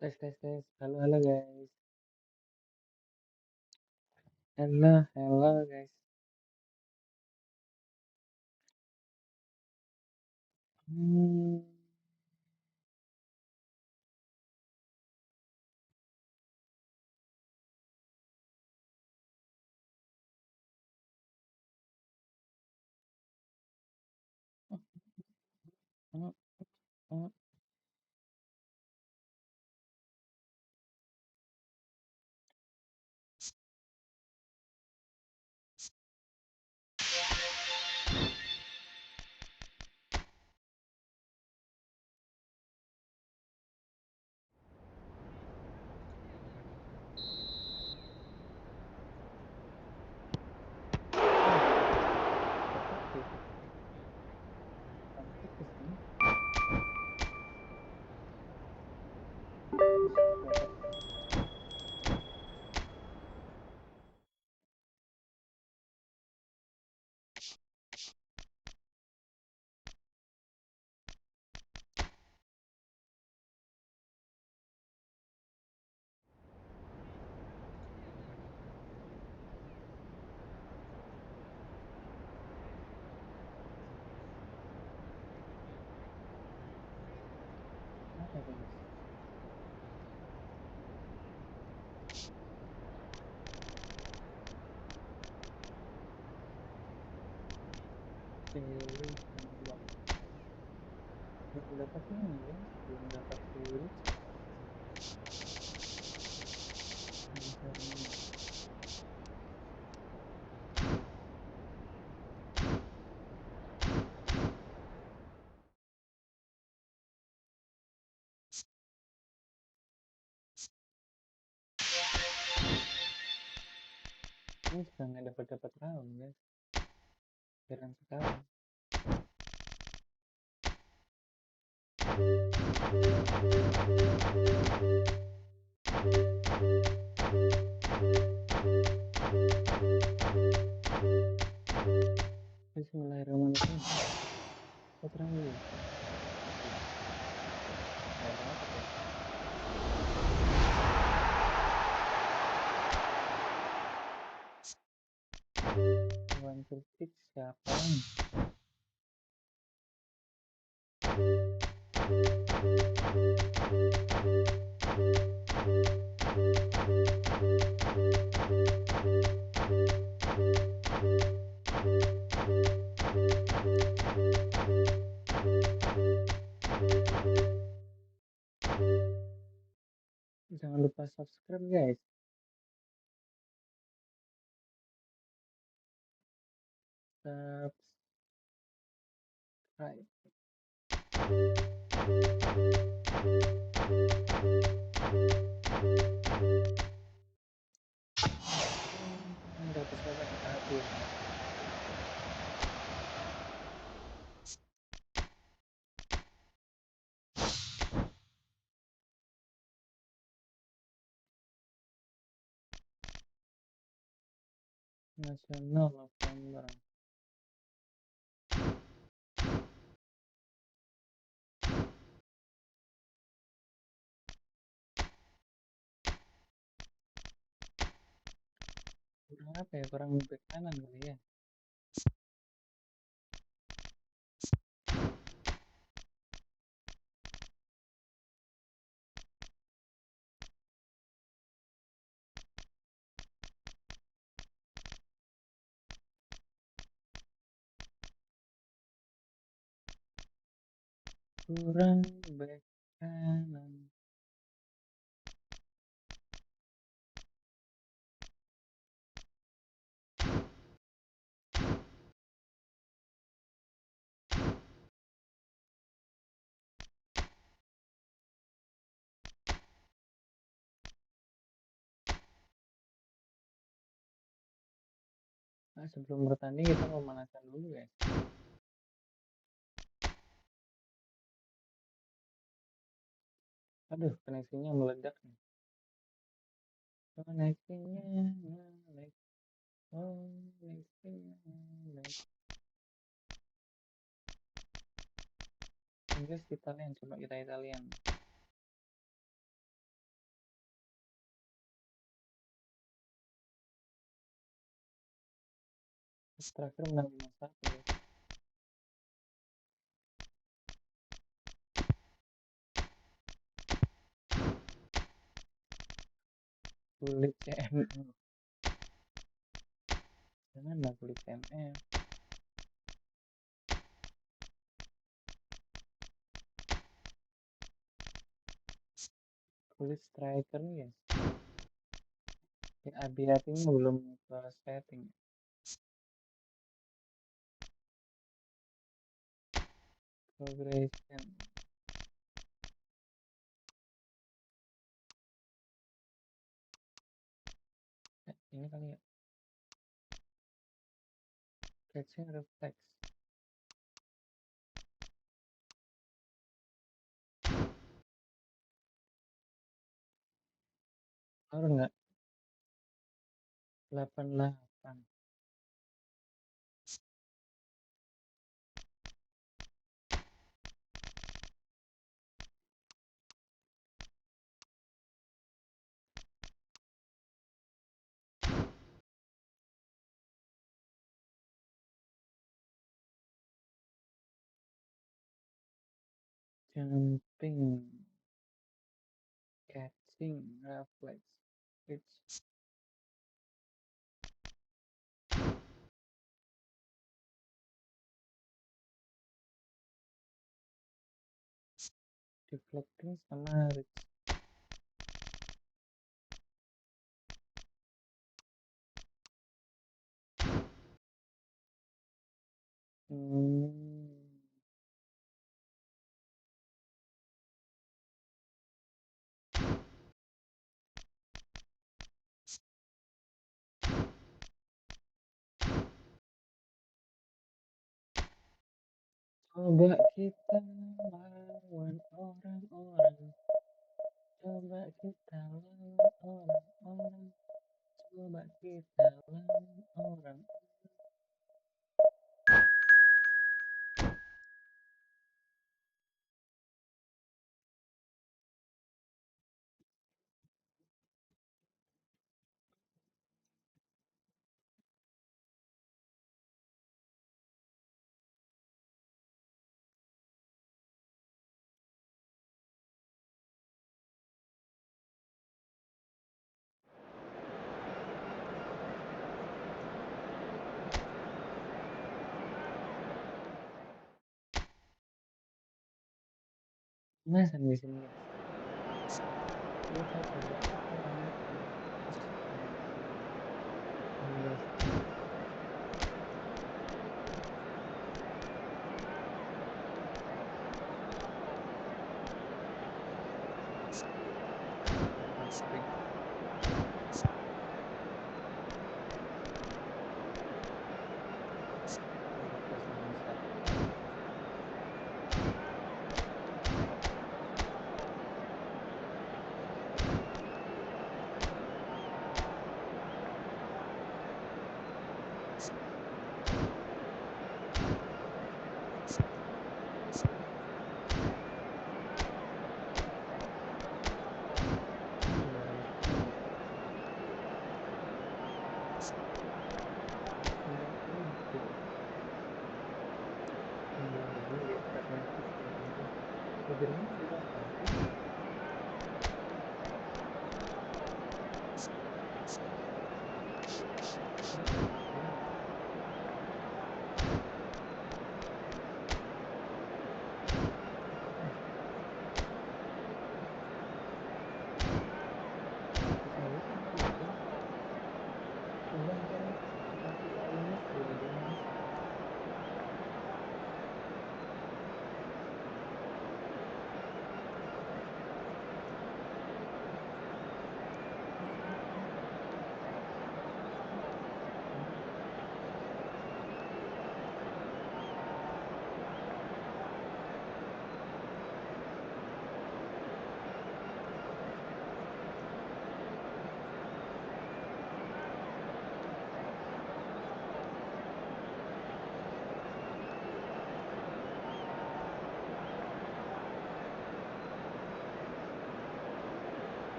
Tes tes tes. Halo halo guys. Halo halo guys. Hmm. Hmm, hmm. Oke. Sampai ke sini. Apa guys? Pilih tembak. Belum dapat ini guys. Belum dapat sulit. Misalnya. Ini sudah nggak dapat round guys. Jarang sekali. Bismillahirrahmanirrahim. Putra dulu. Nggak dapat ya. One to six siapa ini? Jangan lupa subscribe guys. Subscribe. Dapat siapa nih? Aduh. Nasional November. Kurang apa ya? Kurang back kanan kali ya. Kurang back kanan. Nah, sebelum bertanding kita pemanasan dulu guys. Aduh, koneksinya meledak nih. Koneksinya meledak. Oh, koneksinya meledak. Inggris Italian, coba kita Italian. Terakhir menang 5-1 ya. Kulit CMM. Janganlah kulit CMM. Kulit striker nih ya. Yang abi-abinya belum ke setting. Progression. Ini kali ya. Catching reflex. Harus nggak? 88. Jumping. Catching reflex. It's deflecting sama reach. Coba kita lawan orang-orang. Coba kita lawan orang-orang. Coba kita lawan orang. Masa di sini kita coba sekarang terus langsung 16 ada spring. Coba ke Samsa. Ini juga ada spring. EFootball. Conversion get kreatif Ribery. Ribery ini nggak bisa starting. Ini bisa gitu ya. Coba ntar dikasih Paulinus jadi defense.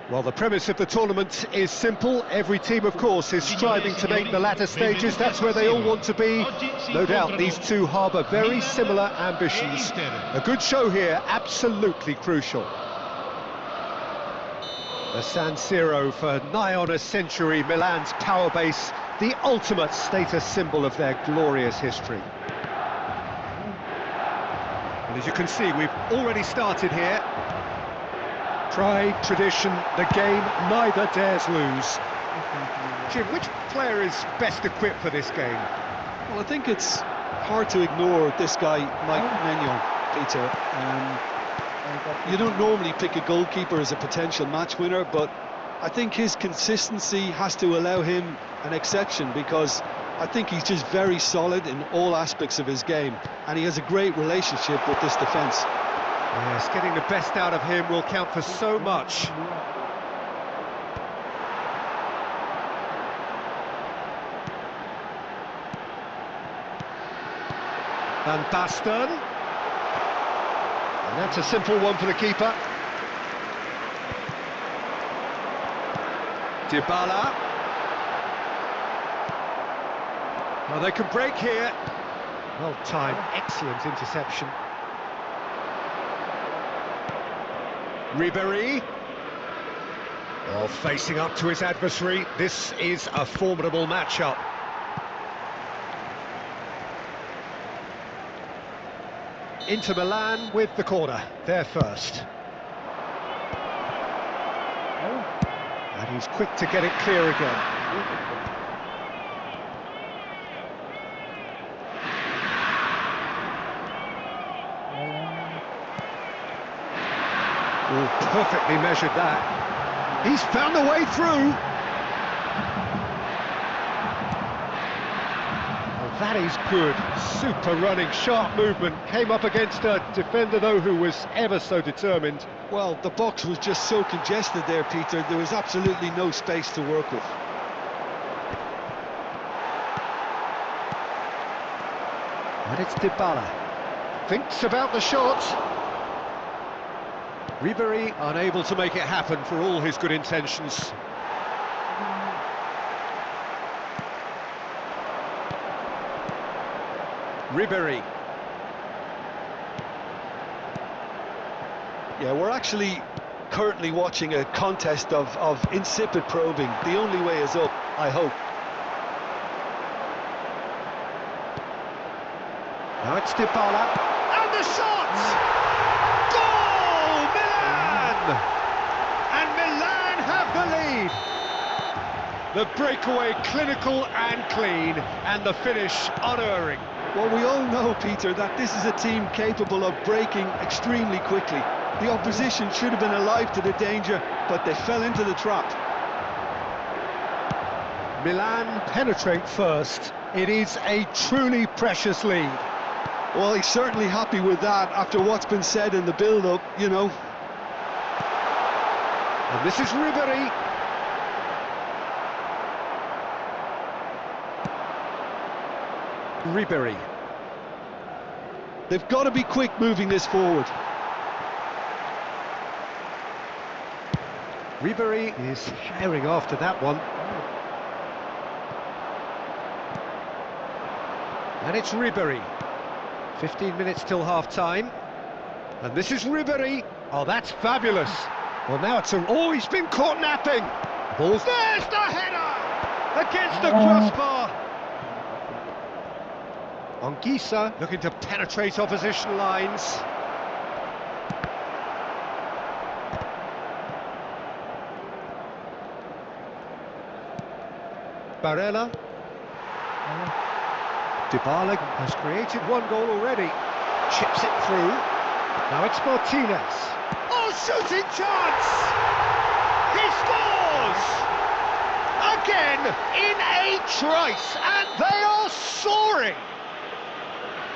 Well, the premise of the tournament is simple. Every team, of course, is striving to make the latter stages. That's where they all want to be. No doubt these two harbour very similar ambitions. A good show here, absolutely crucial. The San Siro for nigh on a century, Milan's power base, the ultimate status symbol of their glorious history. And as you can see, we've already started here. Pride, tradition, the game neither dares lose. Jim, which player is best equipped for this game? Well, I think it's hard to ignore this guy, Mike Maignan, Peter. You don't normally pick a goalkeeper as a potential match winner, but I think his consistency has to allow him an exception, because I think he's just very solid in all aspects of his game, and he has a great relationship with this defence. Yes, getting the best out of him will count for so much. Van Basten. And that's a simple one for the keeper. Dybala. Well, they can break here. Well timed, excellent interception. Ribéry. Oh, facing up to his adversary. This is a formidable matchup. Inter Milan with the corner, they're first. And he's quick to get it clear again. Oh, perfectly measured that. He's found a way through. Oh, that is good. Super running, sharp movement. Came up against a defender, though, who was ever so determined. Well, the box was just so congested there, Peter. There was absolutely no space to work with. And it's Dybala. Thinks about the shot. Ribéry unable to make it happen for all his good intentions. Ribéry. Yeah, we're actually currently watching a contest of insipid probing. The only way is up, I hope. Now it's Dybala. And the shot! And Milan have the lead. The breakaway clinical and clean, and the finish unerring. Well, we all know, Peter, that this is a team capable of breaking extremely quickly. The opposition should have been alive to the danger, but they fell into the trap. Milan penetrate first. It is a truly precious lead. Well, he's certainly happy with that after what's been said in the build-up, you know. And this is Ribéry. Ribéry. They've got to be quick moving this forward. Ribéry is herring after that one. And it's Ribéry. 15 minutes till half-time. And this is Ribéry. Oh, that's fabulous. Well, now it's oh, he's been caught napping. Ball's there's the header against the crossbar. Anguissa looking to penetrate opposition lines. Barella. Dybala has created one goal already. Chips it through. Now it's Martinez. Oh, shooting chance! He scores! Again in a trice, and they are soaring!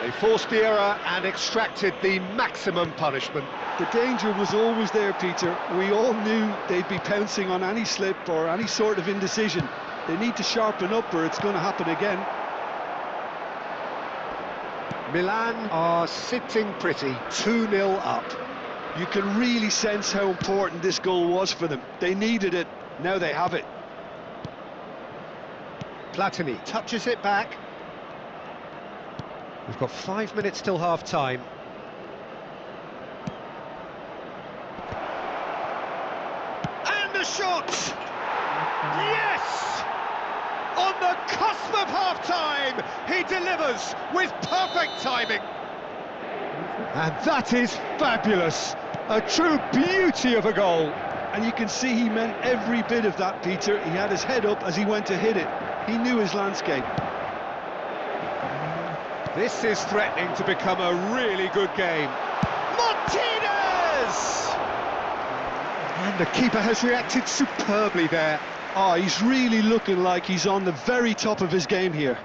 They forced the error and extracted the maximum punishment. The danger was always there, Peter. We all knew they'd be pouncing on any slip or any sort of indecision. They need to sharpen up or it's going to happen again. Milan are sitting pretty, 2-0 up. You can really sense how important this goal was for them. They needed it, now they have it. Platini touches it back. We've got 5 minutes till half-time. And the shot! Yes! On the cusp of half-time, he delivers with perfect timing. And that is fabulous. A true beauty of a goal. And you can see he meant every bit of that, Peter. He had his head up as he went to hit it. He knew his landscape. This is threatening to become a really good game. Martinez! And the keeper has reacted superbly there. Oh, he's really looking like he's on the very top of his game here.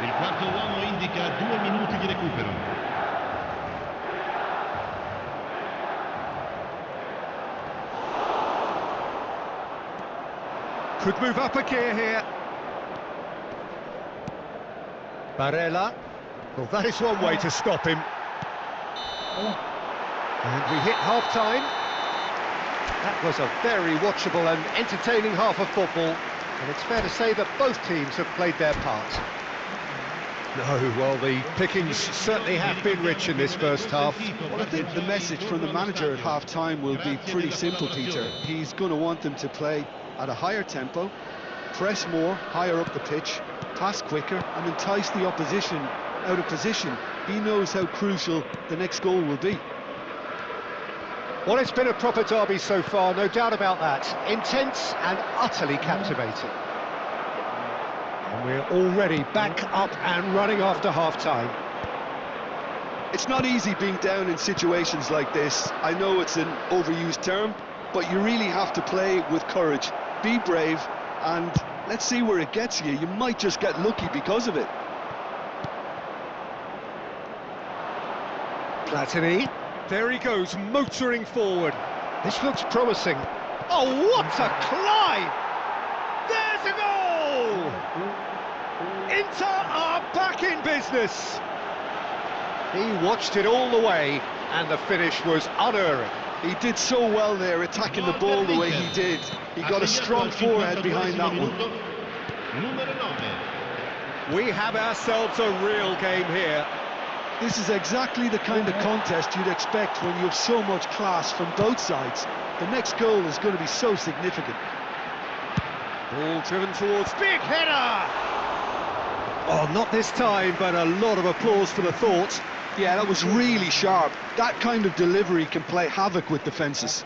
Il quarto uomo indica 2 minuti di recupero. Could move up a gear here. Barella. Well, that is one way to stop him. And we hit half-time. That was a very watchable and entertaining half of football. And it's fair to say that both teams have played their part. No, well, the pickings certainly have been rich in this first half. Well, I think the message from the manager at half-time will be pretty simple, Peter. He's going to want them to play at a higher tempo, press more, higher up the pitch, pass quicker, and entice the opposition out of position. He knows how crucial the next goal will be. Well, it's been a proper derby so far, no doubt about that. Intense and utterly captivating. And we're already back up and running after half-time. It's not easy being down in situations like this. I know it's an overused term, but you really have to play with courage. Be brave, and let's see where it gets you. You might just get lucky because of it. Platini. There he goes, motoring forward. This looks promising. Oh, what a climb! There's a goal! Inter are back in business. He watched it all the way, and the finish was unerring. He did so well there, attacking the ball the way he did. He got a strong forehead behind that one. We have ourselves a real game here. This is exactly the kind of contest you'd expect when you have so much class from both sides. The next goal is going to be so significant. Ball driven towards, big header! Oh, not this time, but a lot of applause for the thought. Yeah, that was really sharp. That kind of delivery can play havoc with defences.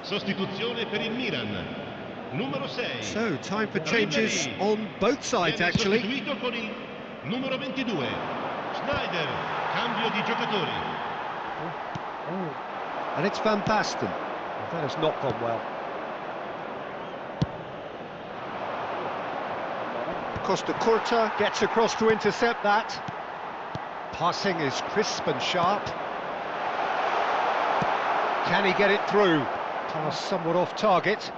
Sostituzione per il Milan. Numero 6. So, time for changes on both sides, actually. Sostituito con il numero 22. Schneider. Cambio di giocatori. And it's Van Basten. That has not gone well. Costa Curta gets across to intercept that. Passing is crisp and sharp. Can he get it through? Pass somewhat off target.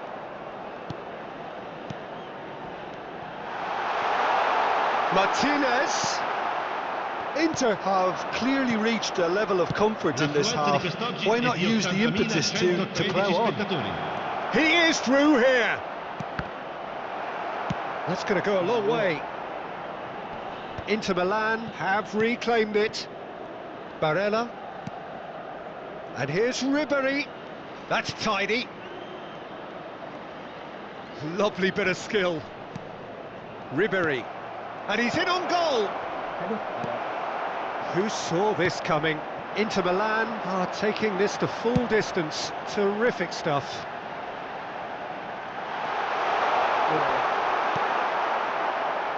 Martinez. Inter have clearly reached a level of comfort in this half. Why not use the impetus to plough on? He is through here. That's going to go a long way. Inter Milan have reclaimed it. Barella. And here's Ribery. That's tidy. Lovely bit of skill. Ribery. And he's in on goal. Who saw this coming? Inter Milan are taking this the full distance. Terrific stuff.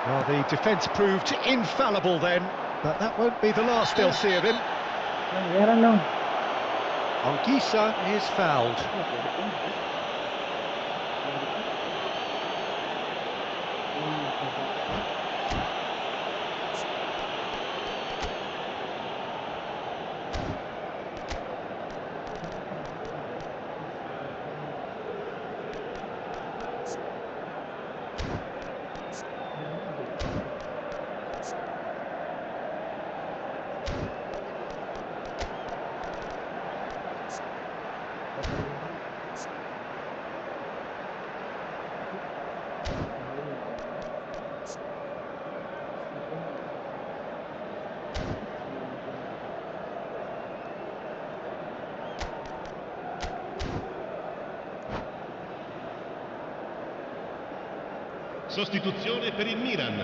Well, the defence proved infallible then, but that won't be the last they'll see of him. Meron lang. Anguissa is fouled. Sostituzione per il Milan.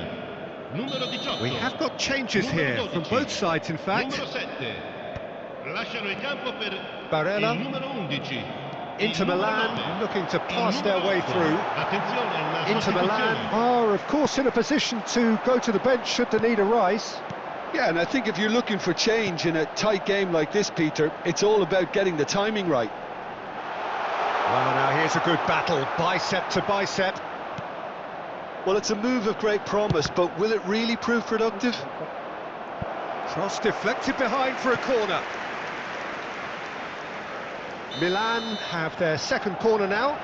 Numero 18. We have got changes Numero here 12. from both sides, in fact. Numero 7. Lasciano il campo per Barella. il numero 11. Inter Il numero Milan 9. looking to Il pass their numero way 8. through. Attenzione, una Inter Milan sostituzione. are, of course, in a position to go to the bench should the need arise. Yeah, and I think if you're looking for change in a tight game like this, Peter, it's all about getting the timing right. Well, now here's a good battle, bicep to bicep. Well, it's a move of great promise, but will it really prove productive? Cross deflected behind for a corner. Milan have their second corner now.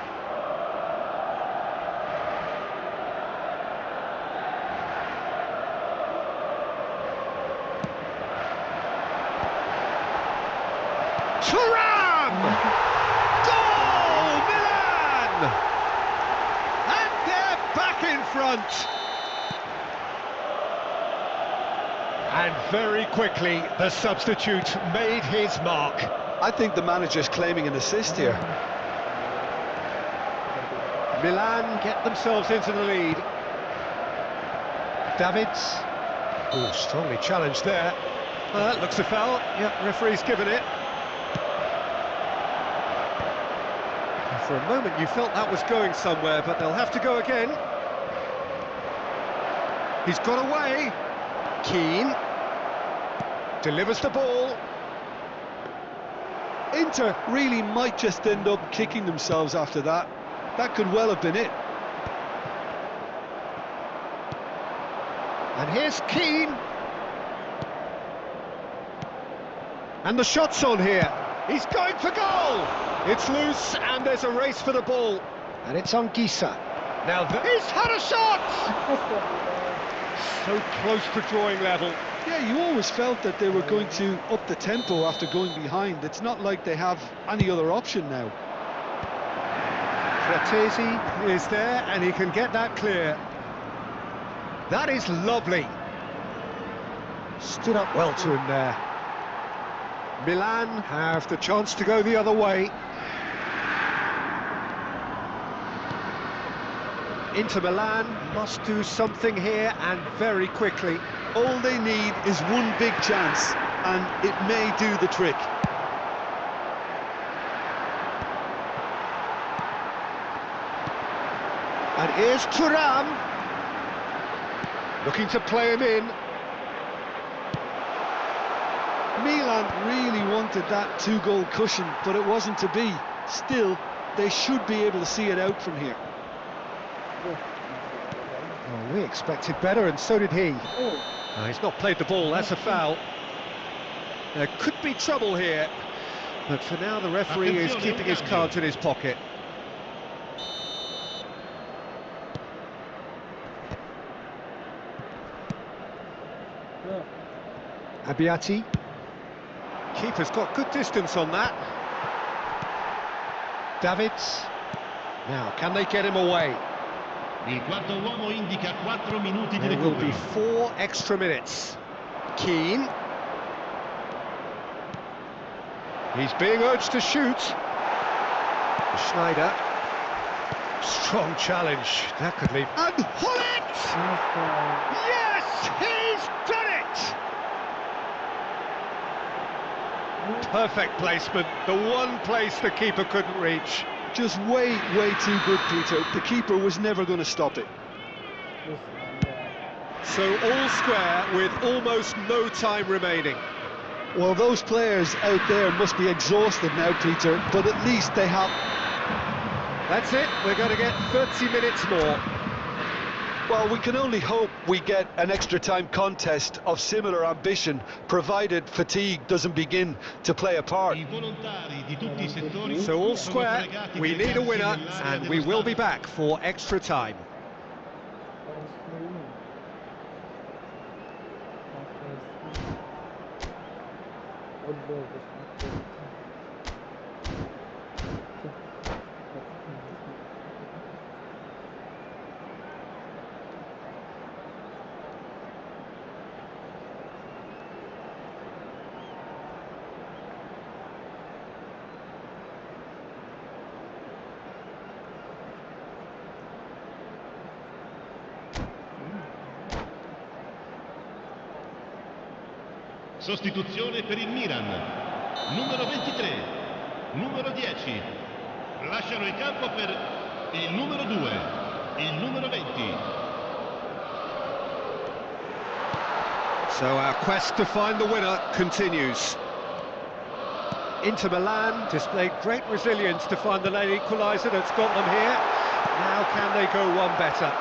Thuram! Goal, Milan! And they're back in front. And very quickly, the substitute made his mark. I think the manager's claiming an assist here. Milan get themselves into the lead. Davids. Oh, strongly challenged there. That looks a foul. Yep, referee's given it. And for a moment you felt that was going somewhere, but they'll have to go again. He's got away. Keane. Delivers the ball. Inter really might just end up kicking themselves after that. That could well have been it. And here's Keane. And the shot's on here. He's going for goal. It's loose and there's a race for the ball. And it's Anguissa. Now he's had a shot! So close to drawing level. Yeah, you always felt that they were going to up the tempo after going behind. It's not like they have any other option now. Fratesi is there and he can get that clear. That is lovely. Stood up well to him there. Milan have the chance to go the other way. Inter Milan must do something here and very quickly. All they need is one big chance, and it may do the trick. And here's Thuram. Looking to play him in. Milan really wanted that two-goal cushion, but it wasn't to be. Still, they should be able to see it out from here. Oh, we expected better, and so did he. He's not played the ball, that's a foul. There could be trouble here, but for now the referee is keeping his cards in his pocket. Abbiati. Keeper's got good distance on that. Davids. Now, can they get him away? Il quarto uomo indica 4 minuti di There will be recupero. 4 extra minutes. Keane. He's being urged to shoot. Schneider. Strong challenge. That could leave. And Hullet! Yes! He's done it! Perfect placement, the one place the keeper couldn't reach. Just way too good, Peter. The keeper was never going to stop it. So all square with almost no time remaining. Well, those players out there must be exhausted now, Peter, but at least they have... That's it, we're going to get 30 minutes more. Well, we can only hope we get an extra time contest of similar ambition, provided fatigue doesn't begin to play a part. So all square, we need a winner, and we will be back for extra time. Sostituzione per il Milan. Numero 23, numero 10. Lasciano il campo per il numero 2, il numero 20. So our quest to find the winner continues. Inter Milan displayed great resilience to find the late equaliser that's got them here. Now can they go one better?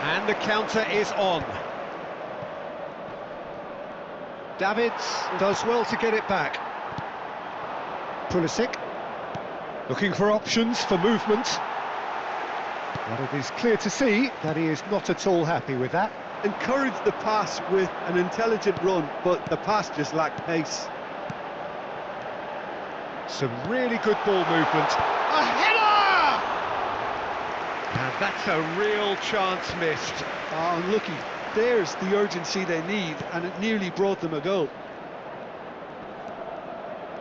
And the counter is on. Davids does well to get it back. Pulisic looking for options for movement. But it is clear to see that he is not at all happy with that. Encouraged the pass with an intelligent run, but the pass just lacked pace. Some really good ball movement. A header! And that's a real chance missed. Oh, unlucky. There's the urgency they need, and it nearly brought them a goal.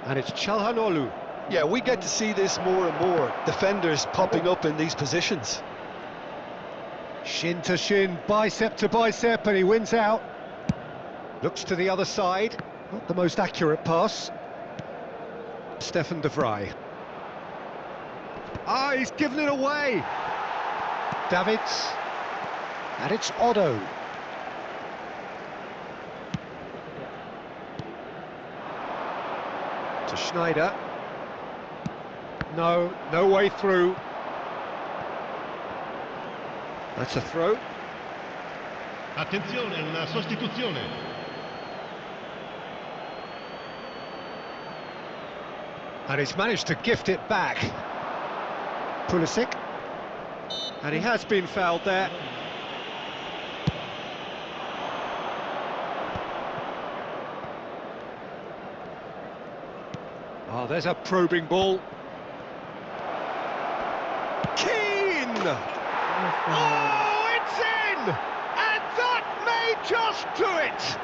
And it's Çalhanoğlu. Yeah, we get to see this more and more. Defenders popping up in these positions. Shin to shin, bicep to bicep, and he wins out. Looks to the other side. Not the most accurate pass. Stefan de Vrij. Ah, he's given it away. Davids. And it's Otto. To Schneider. No way through. That's a throw. Attenzione, una sostituzione. And he's managed to gift it back. Pulisic. And he has been fouled there. Oh, there's a probing ball. Keane! Oh, it's in! And that may just do it!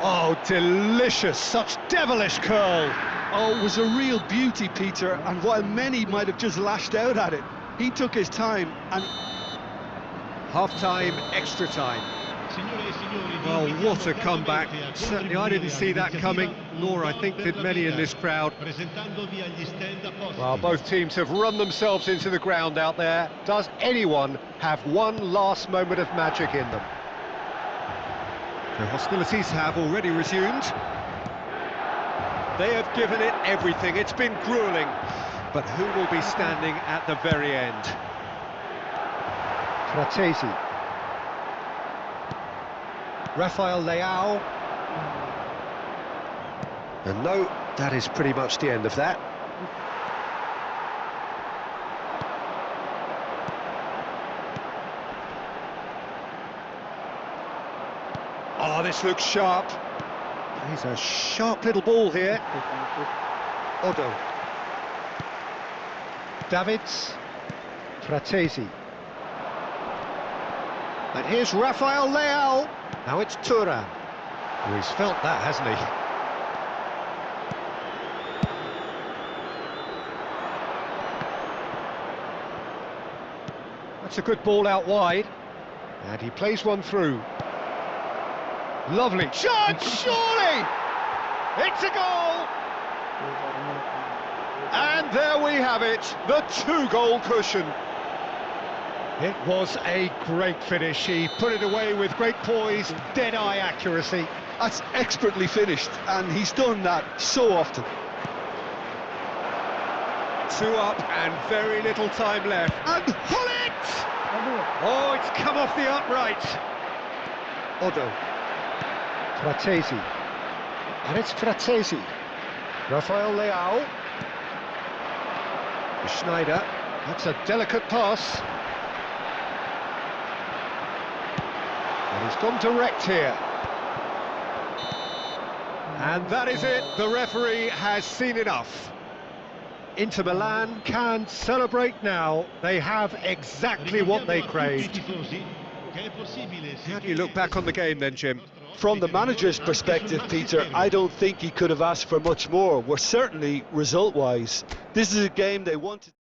Oh, delicious, such devilish curl. Oh, it was a real beauty, Peter, and while many might have just lashed out at it, he took his time and... Half-time, extra time. Well, what a comeback. Certainly I didn't see that coming, nor I think did many in this crowd. Well, both teams have run themselves into the ground out there. Does anyone have one last moment of magic in them? The hostilities have already resumed. They have given it everything. It's been gruelling. But who will be standing at the very end? Fratesi. Rafael Leao. And no, that is pretty much the end of that. Oh, this looks sharp. He's a sharp little ball here. Otto. Davids. Fratesi. And here's Rafael Leao. Now it's Thuram. Oh, he's felt that, hasn't he? That's a good ball out wide. And he plays one through. Lovely shot, surely! It's a goal! And there we have it, the 2-goal cushion. It was a great finish. He put it away with great poise, dead-eye accuracy. That's expertly finished, and he's done that so often. 2 up and very little time left. And Hullet! Oh, it's come off the upright. Odo. Fratesi. And it's Fratesi. Rafael Leao. Schneider. That's a delicate pass. And he's gone direct here. And that is it. The referee has seen enough. Inter Milan can celebrate now. They have exactly what they craved. How do you look back on the game then, Jim? From the manager's perspective, Peter, I don't think he could have asked for much more. We're certainly result-wise. This is a game they wanted.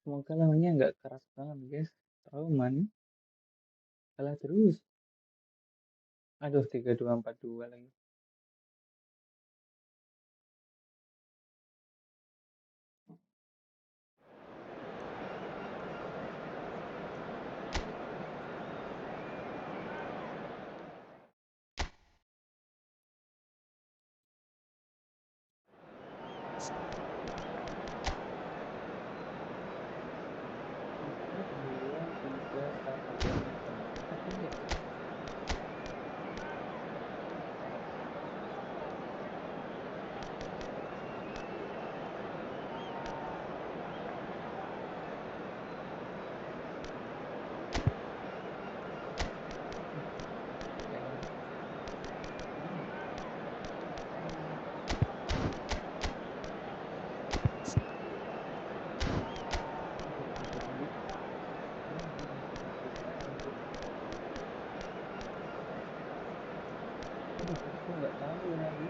Semoga lawannya nggak keras banget, guys. Trauman. Kalah terus. Aduh, 3-2-4-2 lagi. Empat, dua, tiga, satu. Kayaknya sama. 4-3 sih. Kayak mana ya? Aduh, hampir nih. Masih mati saja. Aduh, aku nggak tahu lagi.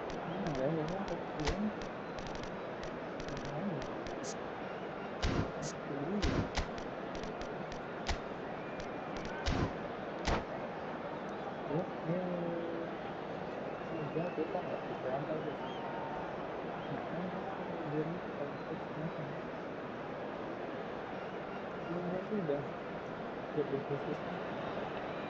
Mana nggak ada kan posisinya? Nggak ada. Mati dulu. Oke. Semoga kita nggak gegabah, guys. Nggak tahu kan kalau Duran tuh kalau fix kenapa ya? Kemarin tuh udah bagus-bagus kan.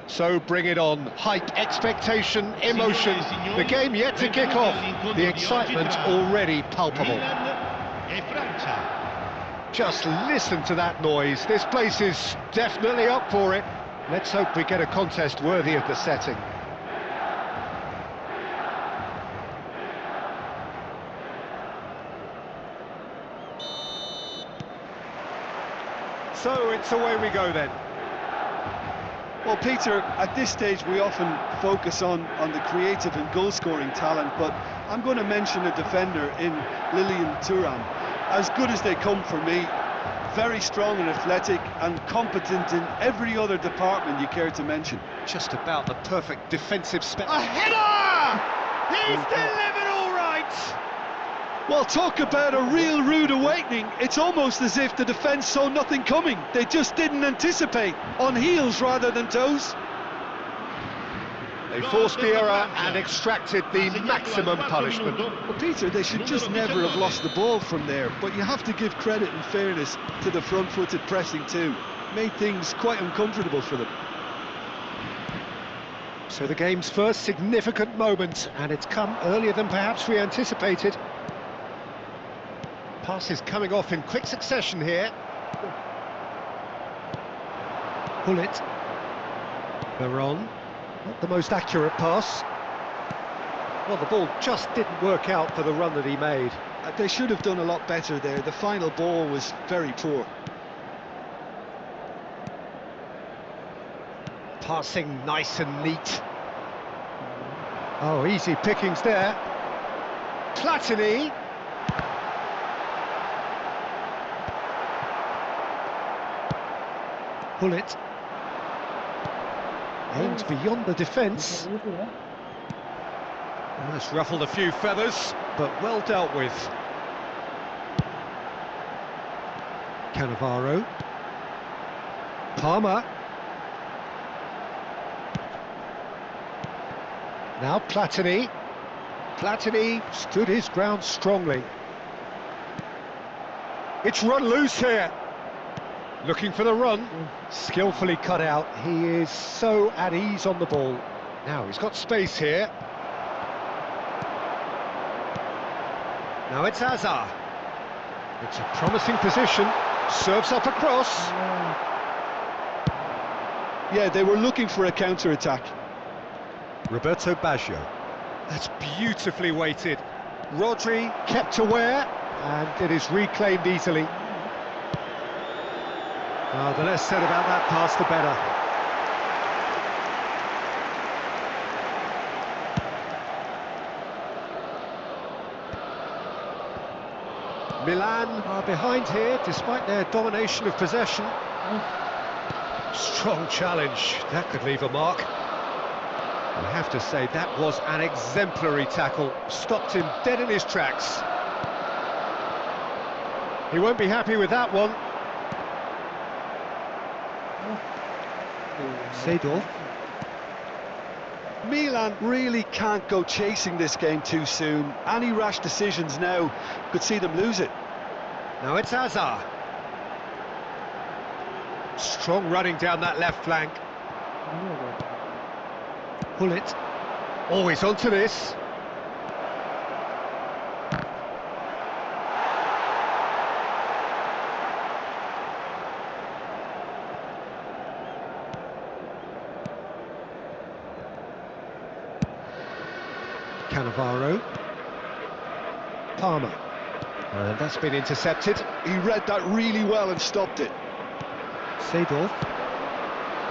So bring it on. Hype, expectation, emotion. The game yet to kick off. The excitement already palpable. Just listen to that noise. This place is definitely up for it. Let's hope we get a contest worthy of the setting. So it's away we go then. Well, Peter, at this stage we often focus on the creative and goal-scoring talent, but I'm going to mention a defender in Lilian Thuram. As good as they come for me, very strong and athletic and competent in every other department you care to mention. Just about the perfect defensive spell. A header! He's delivered all right! Well, talk about a real rude awakening. It's almost as if the defence saw nothing coming. They just didn't anticipate, on heels rather than toes. They forced the error and extracted the maximum punishment. Well, Peter, they should just never have lost the ball from there, but you have to give credit and fairness to the front-footed pressing too. Made things quite uncomfortable for them. So the game's first significant moment, and it's come earlier than perhaps we anticipated. Passes coming off in quick succession here. Bullet. Veron. Not the most accurate pass. Well, the ball just didn't work out for the run that he made. They should have done a lot better there. The final ball was very poor. Passing nice and neat. Oh, easy pickings there. Platini. Bullet. Aimed beyond the defence. That's ruffled a few feathers, but well dealt with. Cannavaro. Palmer. Now Platini. Platini stood his ground strongly. It's run loose here. Looking for the run. Skillfully cut out. He is so at ease on the ball. Now he's got space here. Now it's Azar. It's a promising position. Serves up across. Yeah, they were looking for a counter-attack. Roberto Baggio. That's beautifully weighted. Rodri kept aware, and it is reclaimed easily. Oh, the less said about that pass, the better. Milan are behind here, despite their domination of possession. Strong challenge. That could leave a mark. I have to say, that was an exemplary tackle. Stopped him dead in his tracks. He won't be happy with that one. Seedorf. Milan really can't go chasing this game too soon. Any rash decisions now could see them lose it. Now it's Azar. Strong running down that left flank. Bullet. Always onto this. Cannavaro. Palmer. And that's been intercepted. He read that really well and stopped it. Seedorf.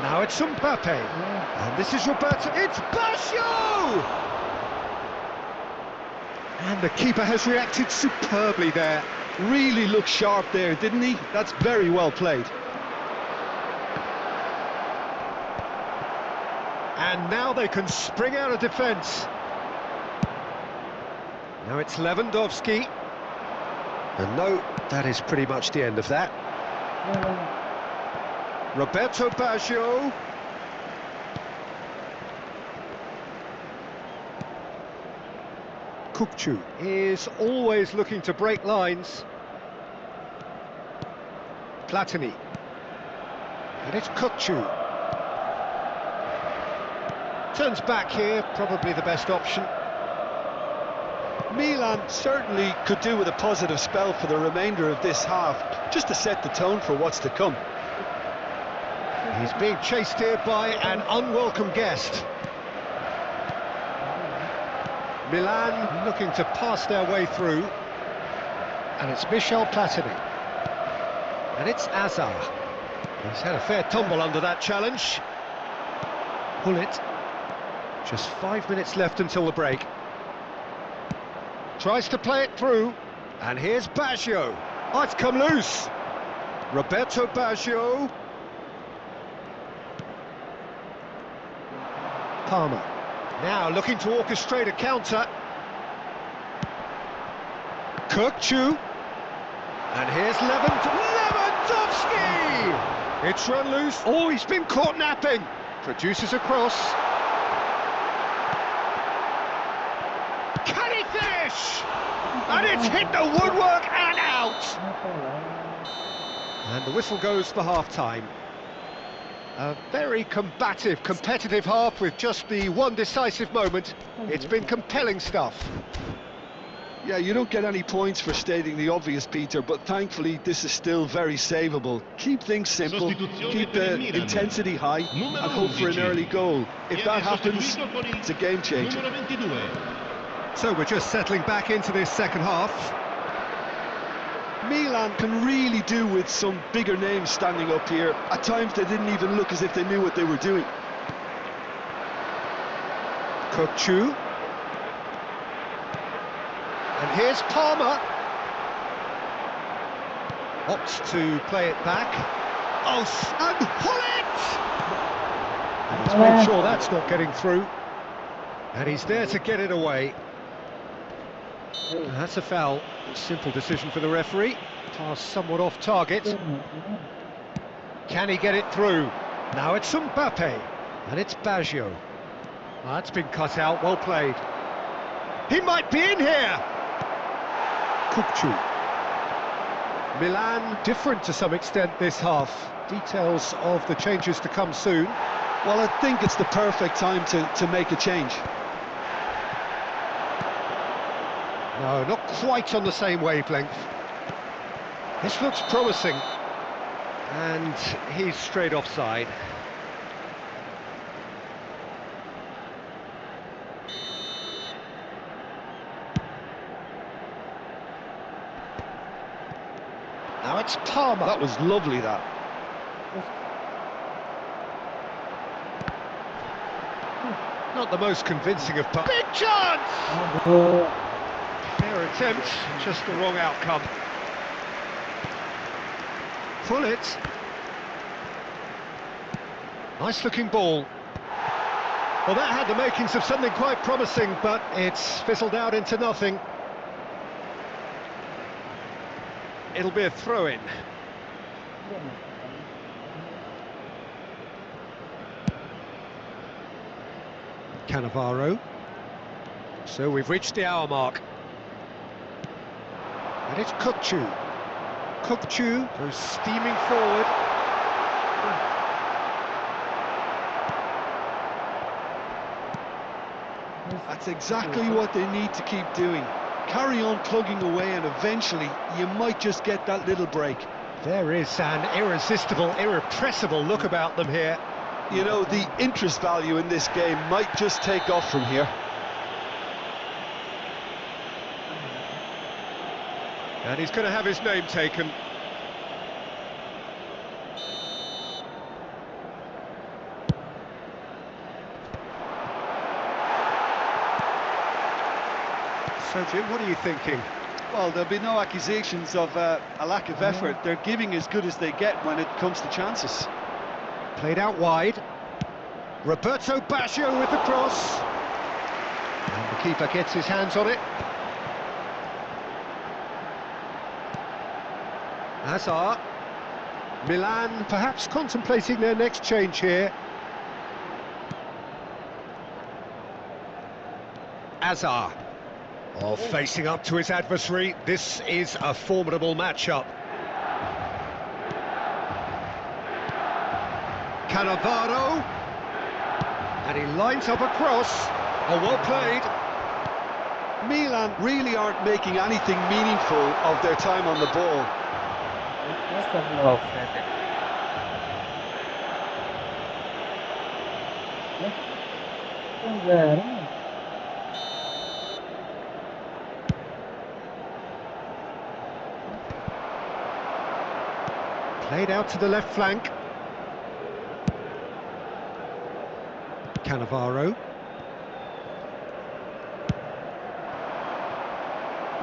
Now it's Mbappe. And this is Roberto. It's Baggio! And the keeper has reacted superbly there. Really looked sharp there, didn't he? That's very well played. And now they can spring out of defence. Now it's Lewandowski. And no, that is pretty much the end of that. Roberto Baggio. Kukçu is always looking to break lines. Platini. And it's Kukçu. Turns back here, probably the best option. Milan certainly could do with a positive spell for the remainder of this half, just to set the tone for what's to come. He's being chased here by an unwelcome guest. Milan looking to pass their way through. And it's Michel Platini. And it's Azar. He's had a fair tumble under that challenge. Bullet. Just 5 minutes left until the break. Tries to play it through. And here's Baggio. Oh, it's come loose. Roberto Baggio. Palmer. Now looking to orchestrate a counter. Kirkchu. And here's Lewandowski! It's run loose. Oh, he's been caught napping. Produces a cross. Can he finish? And it's hit the woodwork and out! And the whistle goes for half-time. A very combative, competitive half with just the one decisive moment. It's been compelling stuff. Yeah, you don't get any points for stating the obvious, Peter, but thankfully this is still very savable. Keep things simple, keep the intensity high, and hope for an early goal. If that happens, it's a game changer. So we're just settling back into this second half. Milan can really do with some bigger names standing up here. At times they didn't even look as if they knew what they were doing. Kirkchu. And here's Palmer. Opts to play it back. Oh, and pull it! And he's made sure that's not getting through. And he's there to get it away. And that's a foul. A simple decision for the referee. Pass somewhat off target. Can he get it through? Now it's Mbappe. And it's Baggio. Well, that's been cut out. Well played. He might be in here! Kirkchu. Milan different to some extent this half. Details of the changes to come soon. Well, I think it's the perfect time to make a change. No, not quite on the same wavelength. This looks promising. And he's straight offside. Now it's Palmer. That was lovely, that. Not the most convincing of passes. Big chance! Fair attempt, just the wrong outcome. Pull it. Nice looking ball. Well, that had the makings of something quite promising, but it's fizzled out into nothing. It'll be a throw-in. Cannavaro. So we've reached the hour mark. And it's Kirkchu. Kirkchu goes steaming forward. That's exactly what they need to keep doing. Carry on plugging away, and eventually you might just get that little break. There is an irresistible, irrepressible look about them here. You know, the interest value in this game might just take off from here. And he's going to have his name taken. So, Jim, what are you thinking? Well, there'll be no accusations of a lack of effort. They're giving as good as they get when it comes to chances. Played out wide. Roberto Baggio with the cross. And the keeper gets his hands on it. Hazard. Milan perhaps contemplating their next change here. Hazard. Oh, facing up to his adversary. This is a formidable matchup. Cannavaro. And he lines up a cross. Oh, well played. Milan really aren't making anything meaningful of their time on the ball. Played out to the left flank. Cannavaro.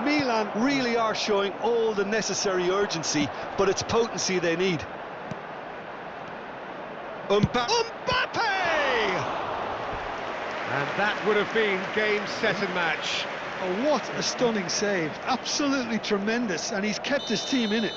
Milan really are showing all the necessary urgency, but it's potency they need. Mbappe! And that would have been game, set and match. Oh, what a stunning save. Absolutely tremendous, and he's kept his team in it.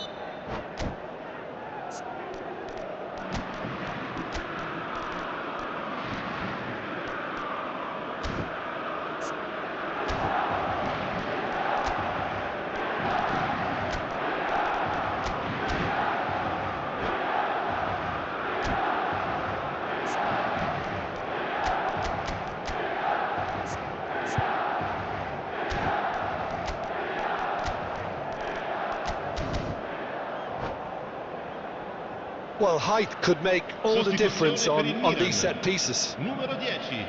Well, height could make all the difference on these set pieces. Numero 10,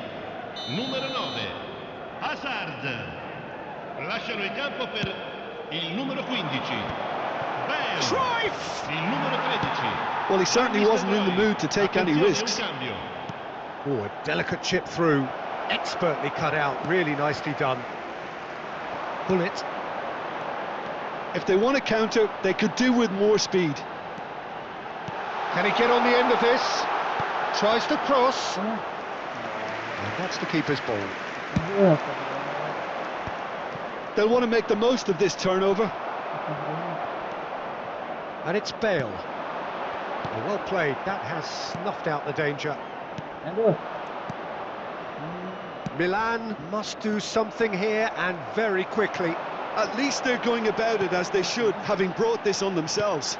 numero 9, Hazard. Lasciano il campo per il numero 15, Bale. Cruyff! Il numero 13. Well, he certainly wasn't in the mood to take any risks. Oh, a delicate chip through, expertly cut out, really nicely done. Pull it. If they want to counter, they could do with more speed. Can he get on the end of this? Tries to cross. And that's the keeper's ball. They'll want to make the most of this turnover. And it's Bale. Oh, well played. That has snuffed out the danger. Milan must do something here, and very quickly. At least they're going about it as they should, having brought this on themselves.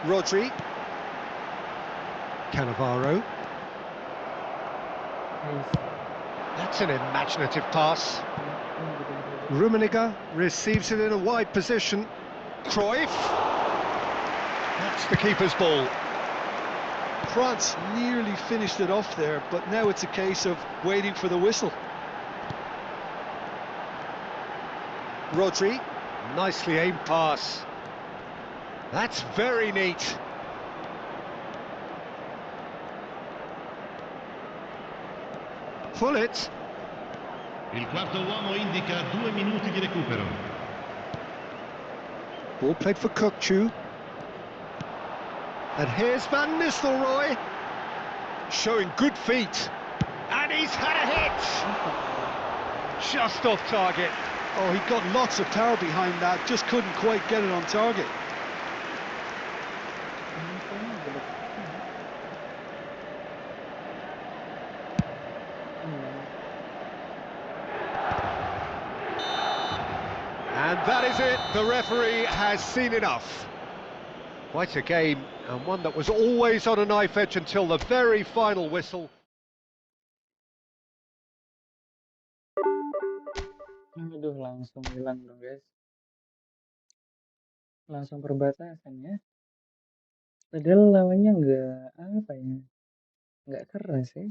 Rodri. Cannavaro. That's an imaginative pass. Rummenigge receives it in a wide position. Cruyff. That's the keeper's ball. France nearly finished it off there, but now it's a case of waiting for the whistle. Rodri. Nicely aimed pass. That's very neat. Pull it. Il quarto uomo indica 2 minuti di recupero. Ball played for Kukçu. And here's Van Nistelrooy. Showing good feet. And he's had a hit. Just off target. Oh, he got lots of power behind that, just couldn't quite get it on target. And that is it. The referee has seen enough. Quite a game, and one that was always on a knife edge until the very final whistle. Aduh, langsung hilang dong, guys. Langsung perbatasan ya. Padahal lawannya nggak keras ya.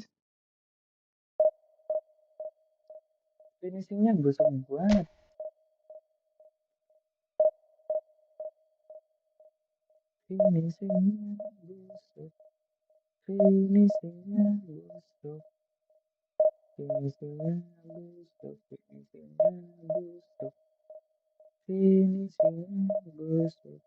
Finishingnya busuk banget. Finishingnya busuk. Finishingnya busuk. Finishingnya busuk. Finishingnya busuk.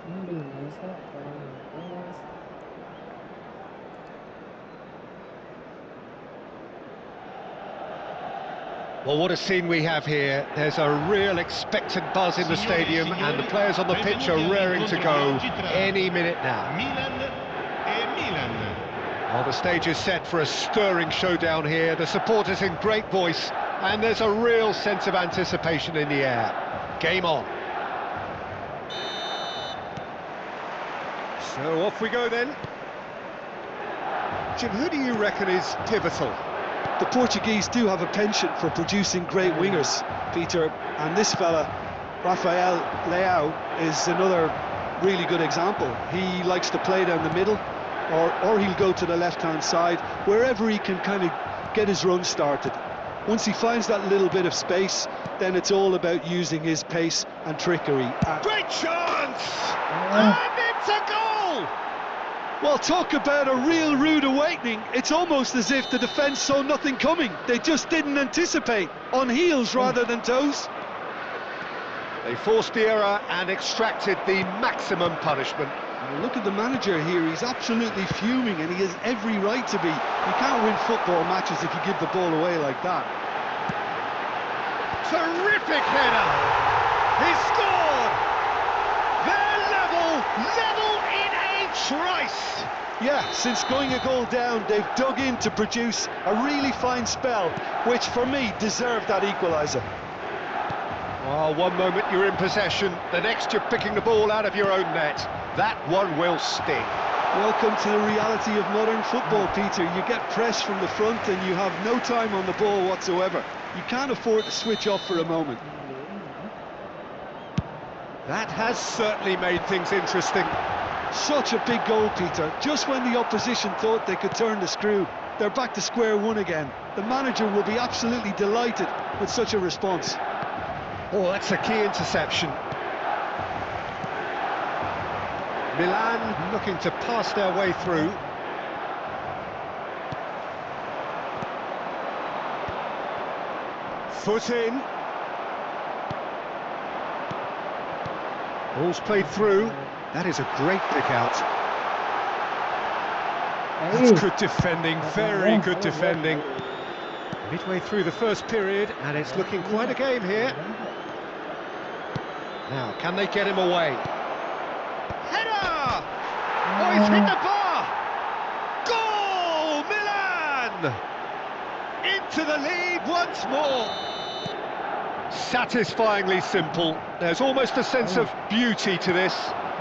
Ini belum bisa kalau guys. Well, what a scene we have here. There's a real expectant buzz in the stadium and the players on the pitch are raring to go any minute now. Milan e Milan. Well, the stage is set for a stirring showdown here. The supporters in great voice and there's a real sense of anticipation in the air. Game on. So off we go then. Jim, who do you reckon is pivotal? The Portuguese do have a penchant for producing great wingers, Peter, and this fella, Rafael Leao, is another really good example. He likes to play down the middle, or he'll go to the left-hand side, wherever he can kind of get his run started. Once he finds that little bit of space, then it's all about using his pace and trickery. Great chance! And it's a goal! Well, talk about a real rude awakening. It's almost as if the defence saw nothing coming. They just didn't anticipate, on heels rather than toes. They forced the error and extracted the maximum punishment. Look at the manager here, he's absolutely fuming and he has every right to be. You can't win football matches if you give the ball away like that. Terrific header! He scored! They're level in a trice! Yeah, since going a goal down, they've dug in to produce a really fine spell, which for me deserved that equaliser. Oh, one moment you're in possession, the next you're picking the ball out of your own net. That one will sting. Welcome to the reality of modern football, Peter. You get pressed from the front and you have no time on the ball whatsoever. You can't afford to switch off for a moment. That has certainly made things interesting. Such a big goal, Peter. Just when the opposition thought they could turn the screw, they're back to square one again. The manager will be absolutely delighted with such a response. Oh, that's a key interception. Milan looking to pass their way through. Foot in. Ball's played through. That is a great pick out. That's good defending, very good defending. Midway through the first period, and it's looking quite a game here. Now, can they get him away? Header! Oh, he's hit the bar! Goal! Milan! Into the lead once more. Satisfyingly simple. There's almost a sense of beauty to this.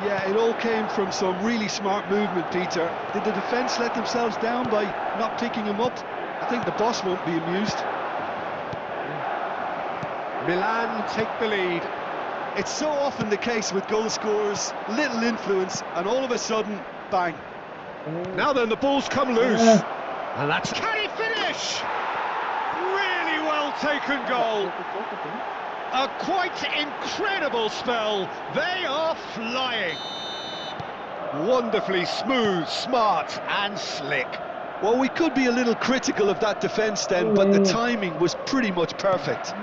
Yeah, it all came from some really smart movement, Peter. Did the defence let themselves down by not picking him up? I think the boss won't be amused. Milan take the lead. It's so often the case with goal scorers, little influence, and all of a sudden, bang. Now then, the ball's come loose. And that's... Can he finish? Really well taken goal. A quite incredible spell. They are flying. Wonderfully smooth, smart and slick. Well, we could be a little critical of that defence then, but the timing was pretty much perfect.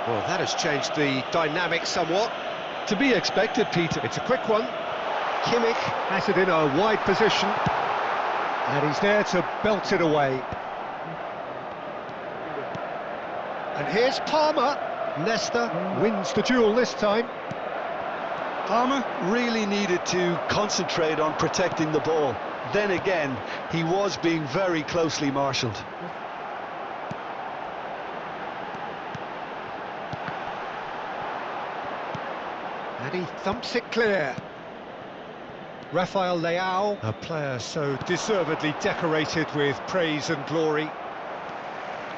Well, that has changed the dynamic somewhat. To be expected, Peter. It's a quick one. Kimmich has it in a wide position. And he's there to belt it away. And here's Palmer. Leicester wins the duel this time. Palmer really needed to concentrate on protecting the ball. Then again, he was being very closely marshalled. And he thumps it clear. Rafael Leao, a player so deservedly decorated with praise and glory.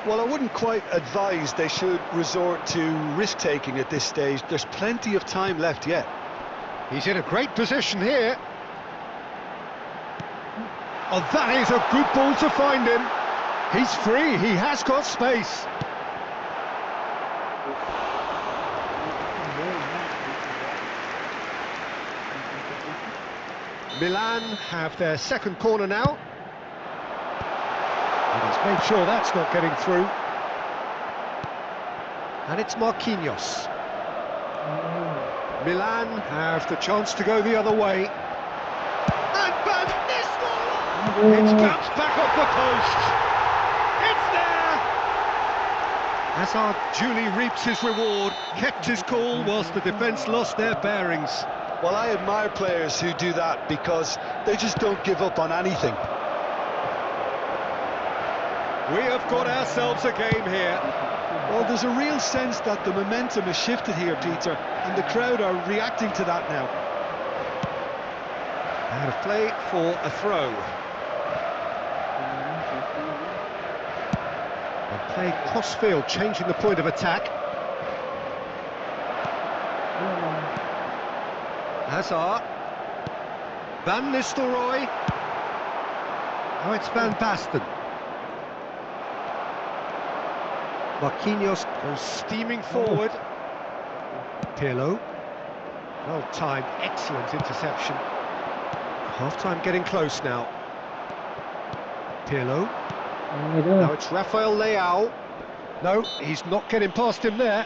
Well, I wouldn't quite advise they should resort to risk-taking at this stage. There's plenty of time left yet. He's in a great position here. Oh, that is a good ball to find him. He's free, he has got space. Milan have their second corner now. And he's made sure that's not getting through. And it's Marquinhos. Milan have the chance to go the other way. And Van Nistelrooy! It's bounced back off the post. It's there! Hazard duly reaps his reward, kept his cool whilst the defence lost their bearings. Well, I admire players who do that because they just don't give up on anything. We have got ourselves a game here. Well, there's a real sense that the momentum has shifted here, Peter, and the crowd are reacting to that now. Out of play for a throw. And play cross-field, changing the point of attack. Hazard. Van Nistelrooy. Now it's Van Basten. Marquinhos goes steaming forward. Pirlo. Well timed, excellent interception. Half-time getting close now. Pirlo. Now it's Rafael Leao. No, he's not getting past him there.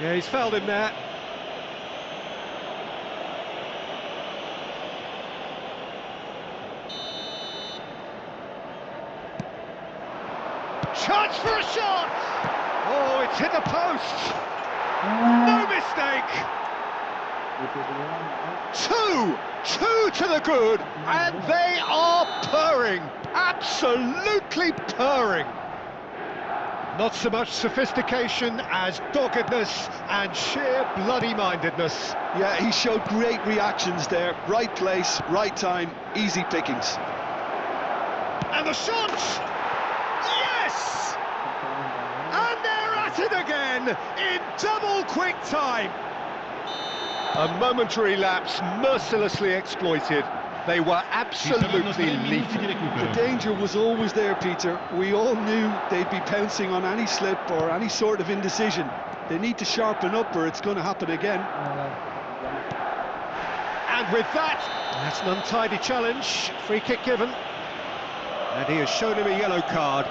Yeah, he's fouled him there. Chance for a shot! Oh, it's hit the post! No mistake! Two to the good, and they are purring, absolutely purring. Not so much sophistication as doggedness and sheer bloody-mindedness. Yeah, he showed great reactions there. Right place, right time, easy pickings. And the shot! Yes! And they're at it again in double quick time. A momentary lapse mercilessly exploited. They were absolutely lethal. The danger was always there, Peter. We all knew they'd be pouncing on any slip or any sort of indecision. They need to sharpen up or it's going to happen again. And with that, that's an untidy challenge. Free kick given. And he has shown him a yellow card.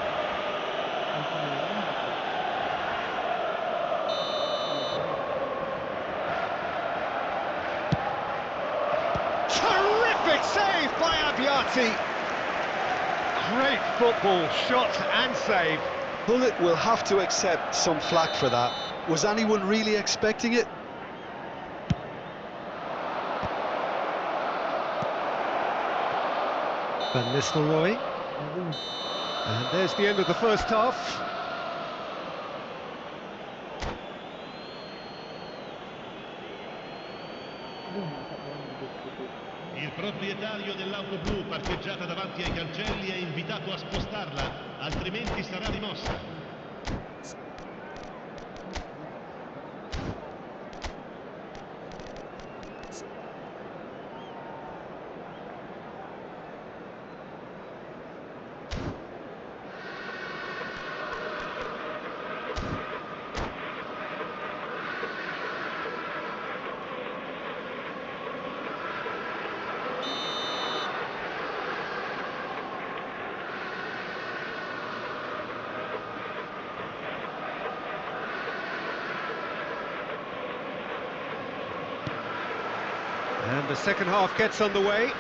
Terrific save by Abbiati. Great football, shot and save. Bullet will have to accept some flack for that. Was anyone really expecting it? Van Nistelrooy. And there's the end of the first half. Il proprietario dell'auto blu parcheggiata davanti ai cancelli è invitato a spostarla, altrimenti sarà rimossa. And the second half gets underway.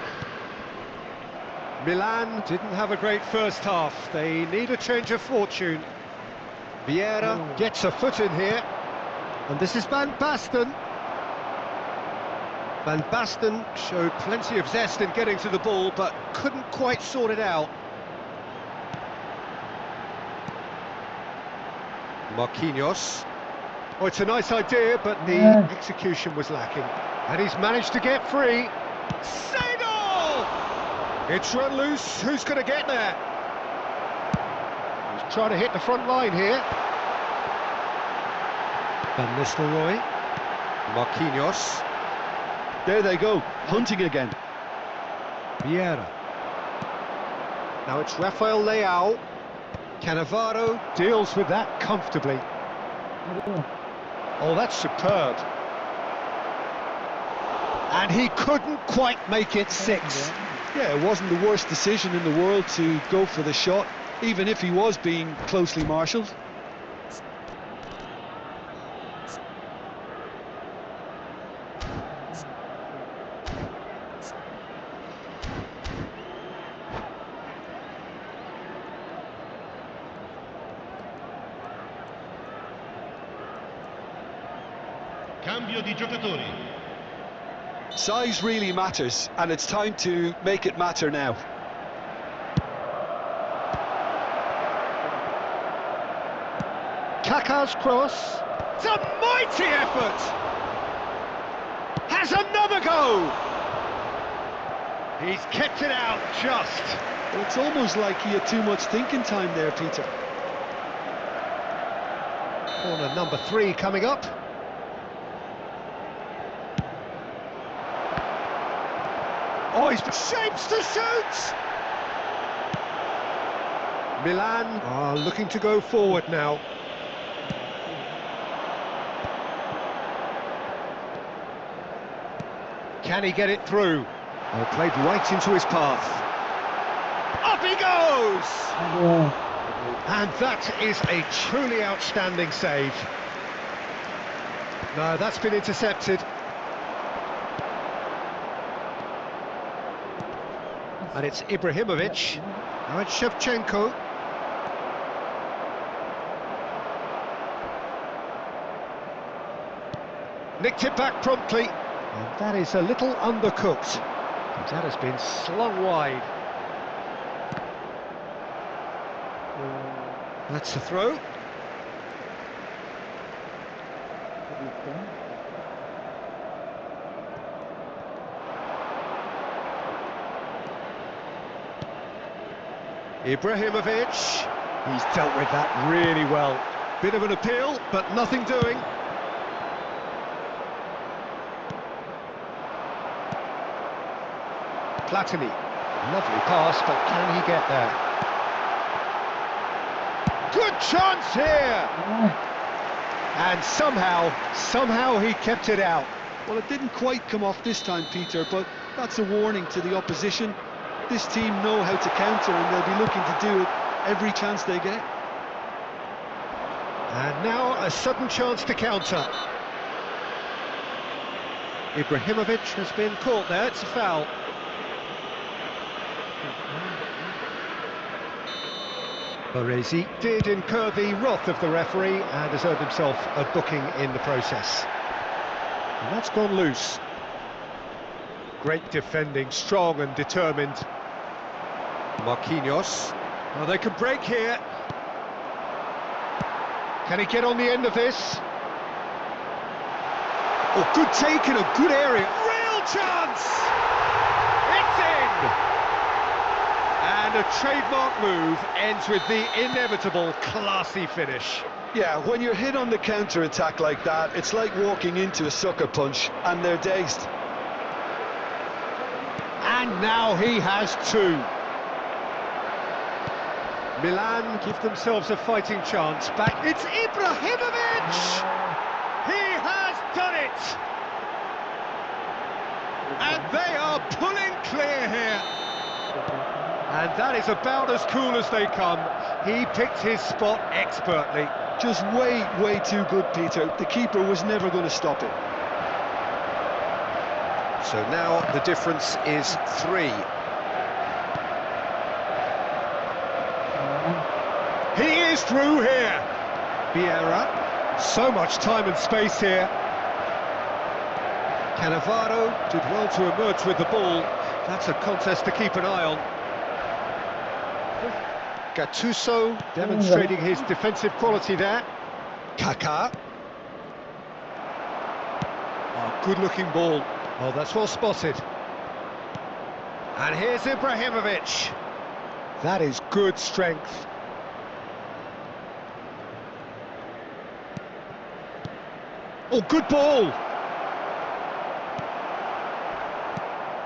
Milan didn't have a great first half. They need a change of fortune. Vieira gets a foot in here. And this is Van Basten. Van Basten showed plenty of zest in getting to the ball, but couldn't quite sort it out. Marquinhos. Oh, it's a nice idea, but the execution was lacking. And he's managed to get free. Seidel! It's run loose. Who's going to get there? He's trying to hit the front line here. Van Nistelrooy. Marquinhos. There they go, hunting again. Vieira. Now it's Rafael Leao. Cannavaro deals with that comfortably. Oh, that's superb. And he couldn't quite make it 6. Yeah, it wasn't the worst decision in the world to go for the shot, even if he was being closely marshalled. Cambio di giocatori. Size really matters, and it's time to make it matter now. Kaká's cross. It's a mighty effort. Has another go. He's kept it out just. Well, it's almost like he had too much thinking time there, Peter. Corner number 3 coming up. Oh, he's shapes to shoot! Milan are looking to go forward now. Can he get it through? Oh, played right into his path. Up he goes! And that is a truly outstanding save. No, that's been intercepted. And it's Ibrahimovic. Now it's Shevchenko. Nicked it back promptly. And that is a little undercooked. That has been slung wide. That's the throw. Ibrahimovic. He's dealt with that really well. Bit of an appeal, but nothing doing. Platini. Lovely pass, but can he get there? Good chance here! And somehow he kept it out. Well, it didn't quite come off this time, Peter, but that's a warning to the opposition. This team know how to counter, and they'll be looking to do it every chance they get. And now a sudden chance to counter. Ibrahimovic has been caught there, it's a foul. Baresi did incur the wrath of the referee and has earned himself a booking in the process. And that's gone loose. Great defending, strong and determined. Marquinhos. Well, they can break here. Can he get on the end of this? Oh, good take in a good area. Real chance! It's in! And a trademark move ends with the inevitable classy finish. Yeah, when you're hit on the counter-attack like that, it's like walking into a sucker punch, and they're dazed. And now he has 2. Milan give themselves a fighting chance. Back, it's Ibrahimovic! He has done it! And they are pulling clear here. And that is about as cool as they come. He picked his spot expertly. Just way too good, Peter. The keeper was never going to stop it. So now the difference is 3. He is through here. Vieira. So much time and space here. Cannavaro did well to emerge with the ball. That's a contest to keep an eye on. Gattuso demonstrating his defensive quality there. Kaká. Oh, good-looking ball. Oh, that's well spotted. And here's Ibrahimovic. That is good strength. Oh, good ball.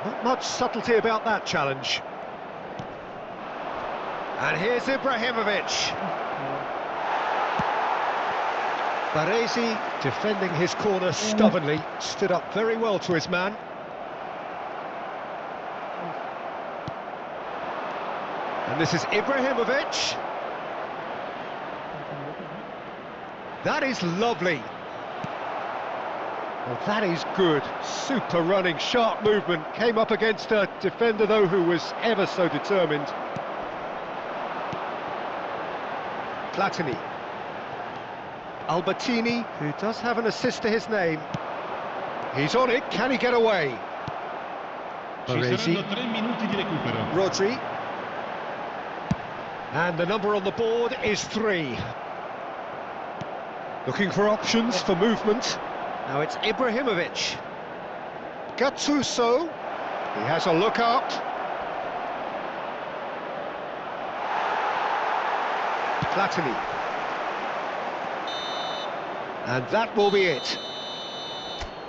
Not much subtlety about that challenge. And here's Ibrahimovic. Baresi defending his corner stubbornly, stood up very well to his man. And this is Ibrahimovic. That is lovely. Well, that is good. Super running, sharp movement. Came up against a defender, though, who was ever so determined. Platini. Albertini, who does have an assist to his name. He's on it, can he get away? Ci Baresi. saranno 3 minuti di recupero. Rodri. And the number on the board is 3. Looking for options for movement. Now it's Ibrahimovic. Gattuso. He has a look up. Platini. And that will be it.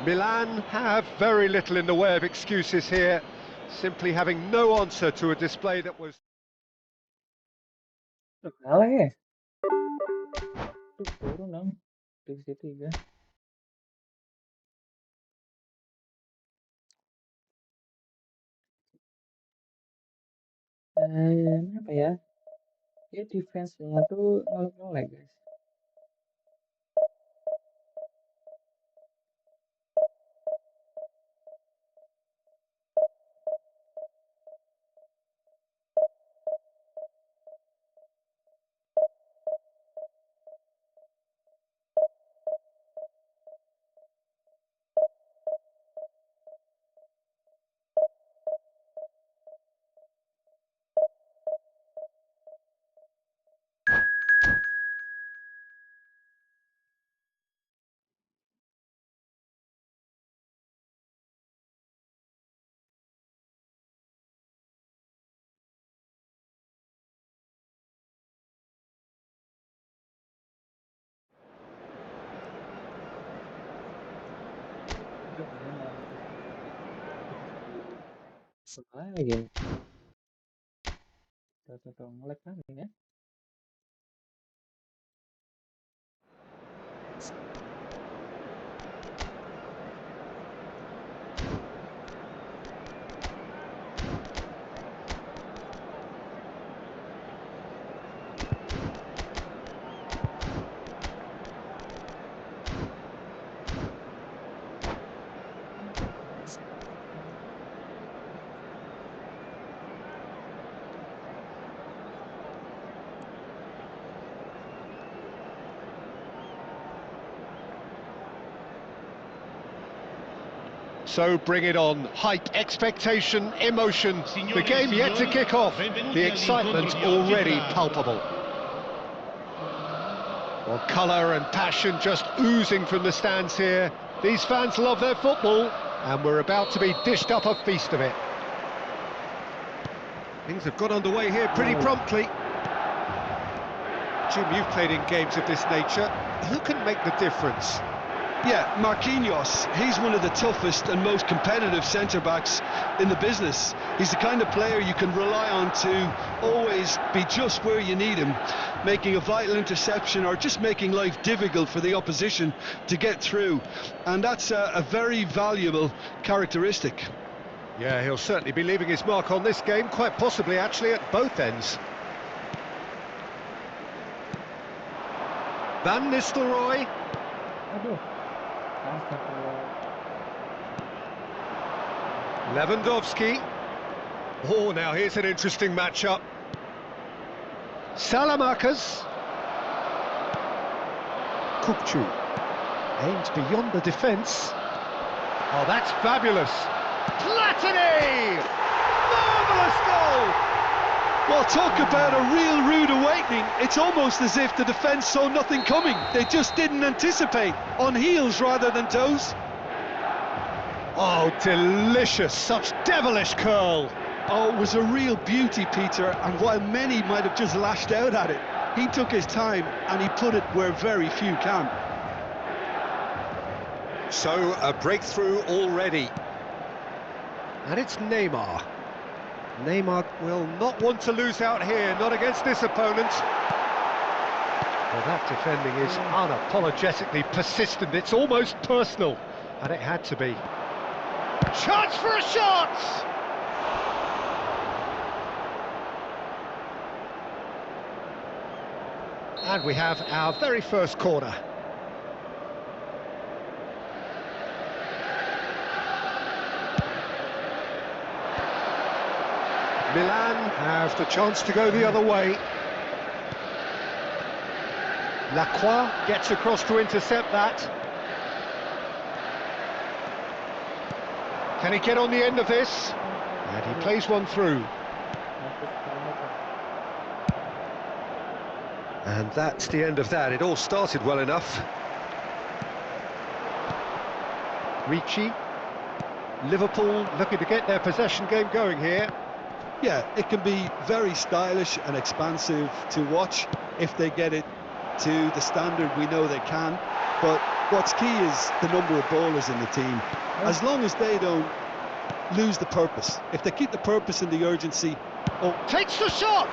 Milan have very little in the way of excuses here, simply having no answer to a display that was... Udah kalah ya? Tuh, turun dong. Divisi 3. Apa ya? Ya defense-nya tuh ngelek-ngelek guys. Udah ini malah divisi sebelah lagi. Tuh, ngelek kan ya? So bring it on. Hype, expectation, emotion. The game yet to kick off. The excitement already palpable. Well, colour and passion just oozing from the stands here. These fans love their football, and we're about to be dished up a feast of it. Things have got underway here pretty promptly. Jim, you've played in games of this nature. Who can make the difference? Yeah, Marquinhos, he's one of the toughest and most competitive centre-backs in the business. He's the kind of player you can rely on to always be just where you need him, making a vital interception or just making life difficult for the opposition to get through. And that's a very valuable characteristic. Yeah, he'll certainly be leaving his mark on this game, quite possibly actually at both ends. Van Nistelrooy. Aduh. Astagfirullah. Lewandowski. Oh, now here's an interesting matchup. Salamakers. Kukcu. Aims beyond the defence. Oh, that's fabulous. Platini! Marvellous goal! Well, talk about a real rude awakening. It's almost as if the defence saw nothing coming. They just didn't anticipate, on heels rather than toes. Oh, delicious, such devilish curl. Oh, it was a real beauty, Peter, and while many might have just lashed out at it, he took his time and he put it where very few can. So, a breakthrough already. And it's Neymar. Neymar will not want to lose out here, not against this opponent. Well, that defending is unapologetically persistent, it's almost personal, and it had to be. Chance for a shot! And we have our very first corner. Milan have the chance to go the other way. Lacroix gets across to intercept that. Can he get on the end of this? And he plays one through. And that's the end of that. It all started well enough. Ricci. Liverpool looking to get their possession game going here. Yeah, it can be very stylish and expansive to watch if they get it to the standard we know they can. But what's key is the number of ballers in the team. As long as they don't lose the purpose, if they keep the purpose and the urgency. Oh, takes the shot!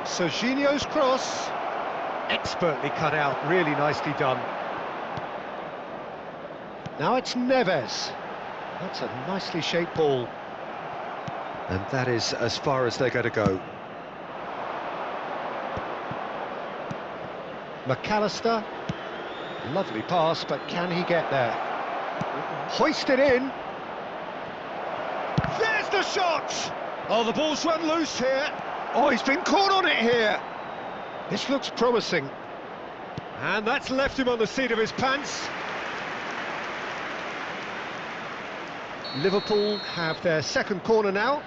Serginho's cross, expertly cut out, really nicely done. Now it's Neves. That's a nicely shaped ball. And that is as far as they're going to go. McAllister, lovely pass, but can he get there? Hoisted in. There's the shot! Oh, the ball's run loose here. Oh, he's been caught on it here. This looks promising. And that's left him on the seat of his pants. Liverpool have their second corner now.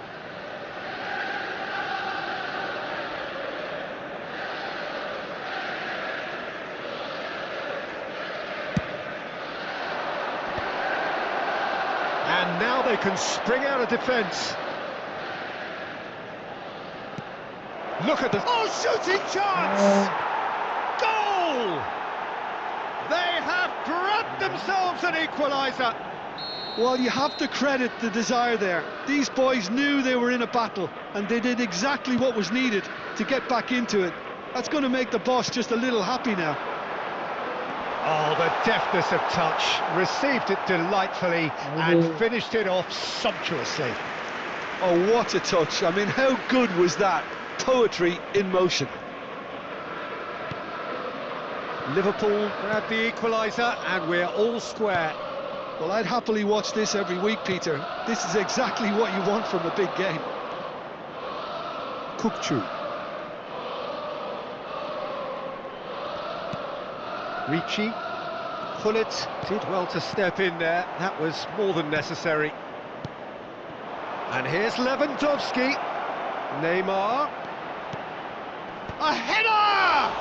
And now they can spring out of defence. Look at the... Oh, shooting chance! Goal! They have grabbed themselves an equaliser. Well, you have to credit the desire there. These boys knew they were in a battle, and they did exactly what was needed to get back into it. That's going to make the boss just a little happy now. Oh, the deftness of touch. Received it delightfully and finished it off sumptuously. Oh, what a touch. I mean, how good was that? Poetry in motion. Liverpool grab the equaliser and we're all square. Well, I'd happily watch this every week, Peter. This is exactly what you want from a big game. Kukçu. Ricci. Pullet did well to step in there. That was more than necessary. And here's Lewandowski. Neymar. A header!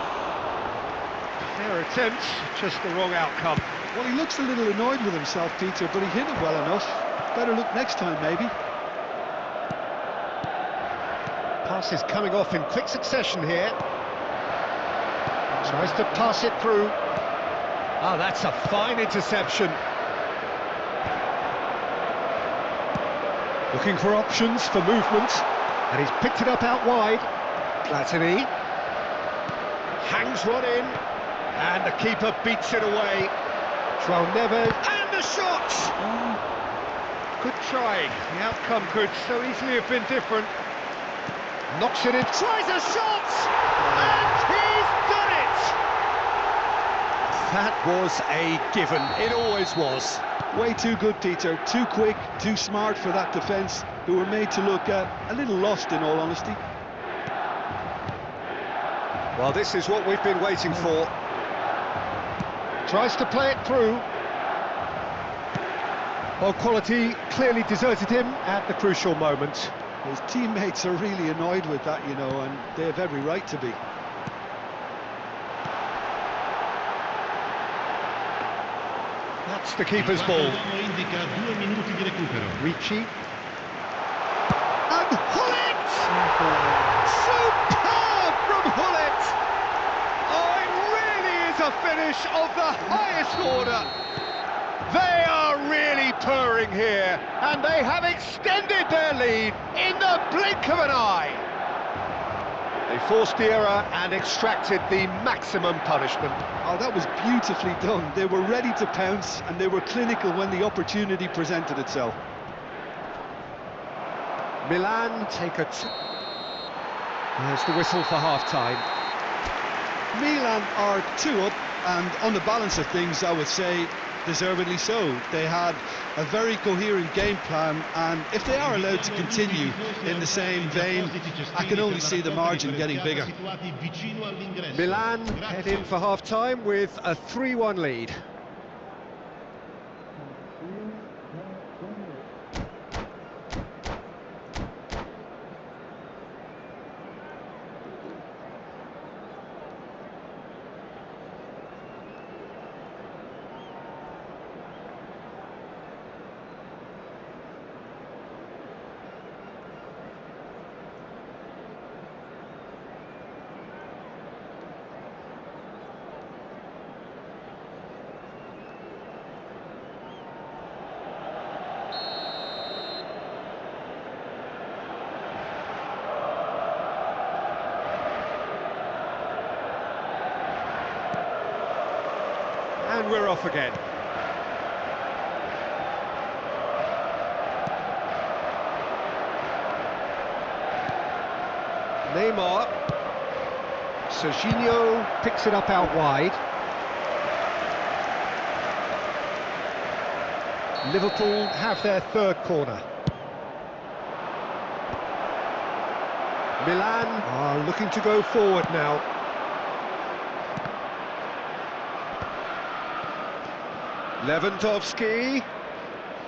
Fair attempt, just the wrong outcome. Well, he looks a little annoyed with himself, Peter, but he hit it well enough. Better look next time, maybe. Passes coming off in quick succession here. Tries to pass it through. Ah, that's a fine interception. Looking for options for movement. And he's picked it up out wide. Platini. Hangs one in. And the keeper beats it away. João Neves, and the shot! Good try. The outcome could so easily have been different. Knocks it in, tries a shot! And he's done it! That was a given. It always was. Way too good, Peter. Too quick, too smart for that defence, who were made to look a little lost, in all honesty. Well, this is what we've been waiting for. Tries to play it through. Well, quality clearly deserted him at the crucial moment. His teammates are really annoyed with that, you know, and they have every right to be. That's the keeper's ball. Ricci. And Hullet! Superb from Hullet! Oh, it really is a finish of the highest order. They are really purring here, and they have extended their lead in the blink of an eye. They forced the error and extracted the maximum punishment. Oh, that was beautifully done. They were ready to pounce, and they were clinical when the opportunity presented itself. Milan take a... There's the whistle for half-time. Milan are 2 up, and on the balance of things, I would say deservedly so. They had a very coherent game plan, and if they are allowed to continue in the same vein, I can only see the margin getting bigger. Milan head in for half-time with a 3-1 lead. And we're off again. Neymar. Serginho picks it up out wide. Liverpool have their third corner. Milan are looking to go forward now. Lewandowski.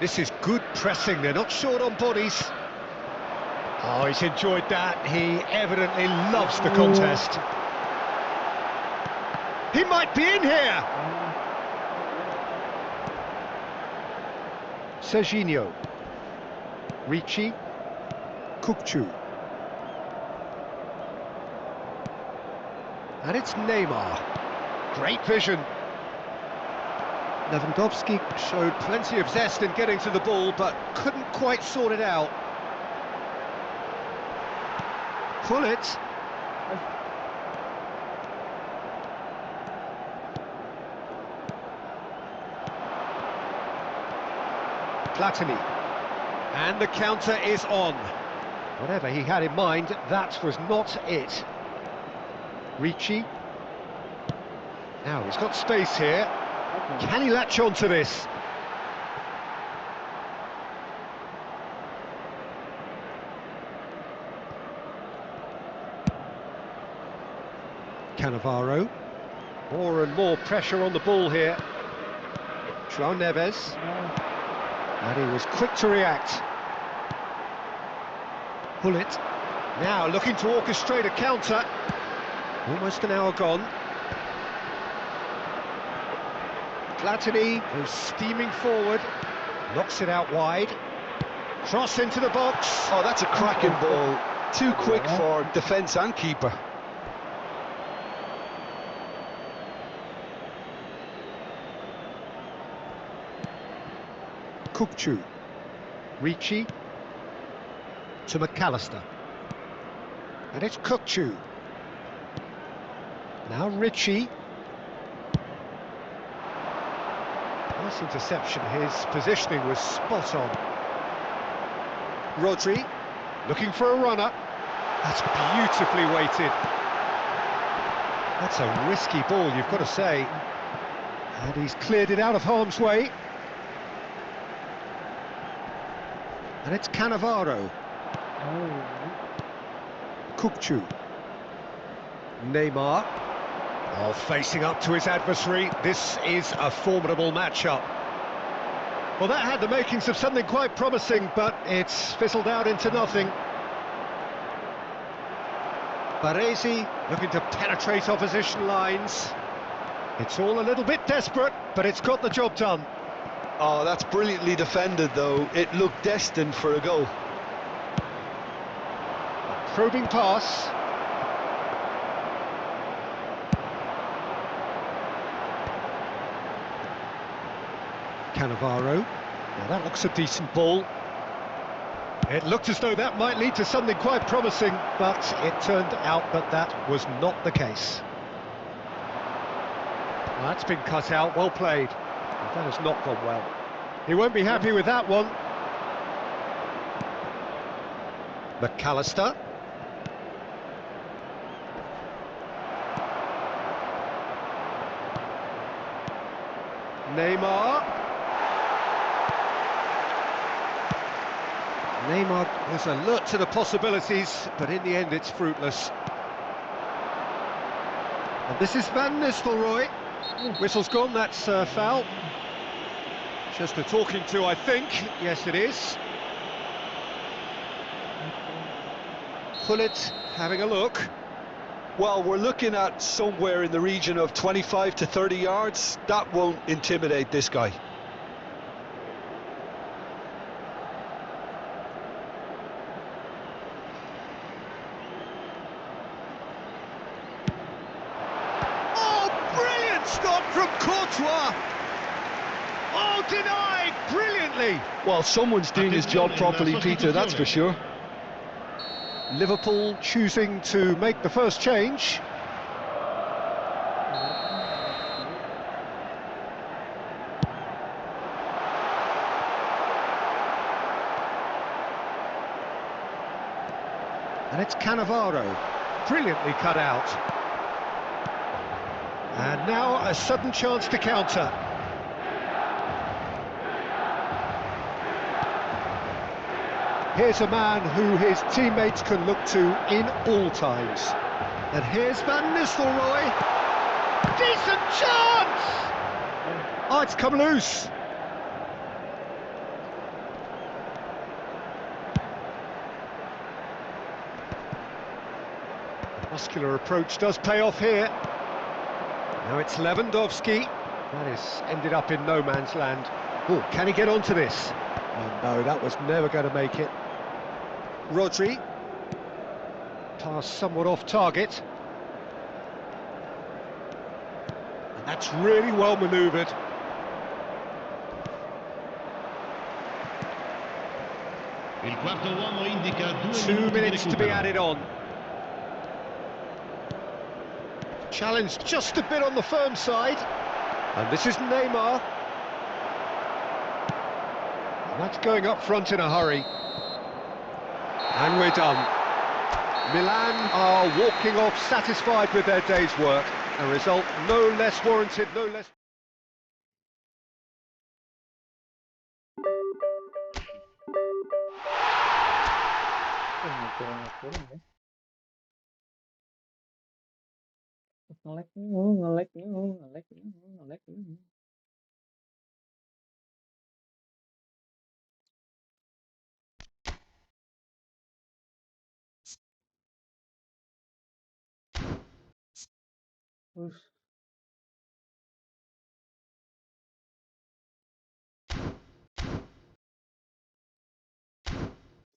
This is good pressing, they're not short on bodies. Oh, he's enjoyed that. He evidently loves the contest. He might be in here! Serginho. Ricci. Kukçu. And it's Neymar. Great vision. Lewandowski showed plenty of zest in getting to the ball, but couldn't quite sort it out. Pull it. Platini. And the counter is on. Whatever he had in mind, that was not it. Ricci. Now he's got space here. Can he latch on to this? Cannavaro. More and more pressure on the ball here. João Neves. And he was quick to react. Pull it. Now looking to orchestrate a counter. Almost an hour gone. Platini goes steaming forward, knocks it out wide, cross into the box. Oh, that's a cracking ball. Too quick for defence and keeper. Kukçu. Ricci to McAllister. And it's Kukçu. Now Ricci. Nice interception, his positioning was spot on. Rodri, looking for a runner. That's beautifully weighted. That's a risky ball, you've got to say. And he's cleared it out of harm's way. And it's Cannavaro. Kukçu. Neymar. Oh, facing up to his adversary, this is a formidable matchup. Well, that had the makings of something quite promising, but it's fizzled out into nothing. Baresi looking to penetrate opposition lines. It's all a little bit desperate, but it's got the job done. Oh, that's brilliantly defended, though. It looked destined for a goal. A probing pass. Cannavaro. Now that looks a decent ball. It looked as though that might lead to something quite promising, but it turned out that that was not the case. Well, that's been cut out, well played. That has not gone well. He won't be happy with that one. McAllister. Neymar. Neymar was alert to the possibilities, but in the end it's fruitless. And this is Van Nistelrooy. Whistle's gone, that's foul. Just a talking to, I think. Yes, it is. Gullit having a look. Well, we're looking at somewhere in the region of 25 to 30 yards. That won't intimidate this guy. Oh, brilliant stop from Courtois! Oh, denied brilliantly! Well, someone's doing his job properly, Peter, that's for sure. Liverpool choosing to make the first change. And it's Cannavaro, brilliantly cut out. And now a sudden chance to counter. Here's a man who his teammates can look to in all times. And here's Van Nistelrooy. Decent chance! Oh, it's come loose. Muscular approach does pay off here. Now it's Lewandowski. That has ended up in no man's land. Oh, can he get onto this? Oh no, that was never going to make it. Rodri. Pass somewhat off target. And that's really well manoeuvred. Il quarto uomo indica 2 minutes to be added on. Challenged just a bit on the firm side. And this is Neymar. And that's going up front in a hurry. And we're done. Milan are walking off satisfied with their day's work. A result no less warranted, no less...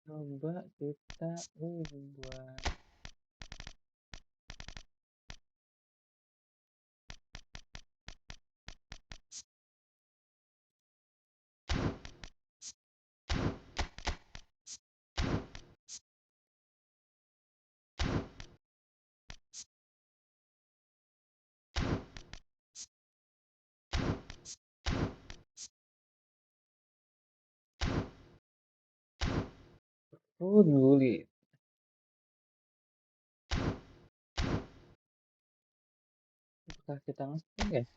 Ngelag. Coba kita ubah. Sulit. Apakah kita nge-spam, guys?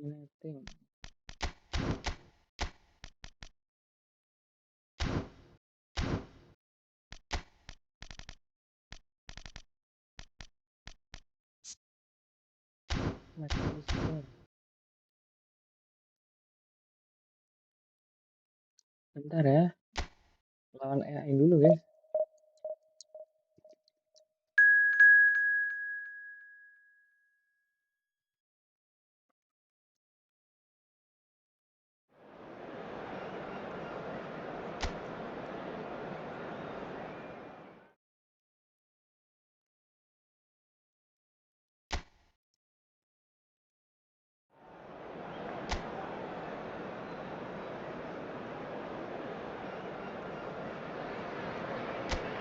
Netting. Bentar ya, lawan AI dulu guys.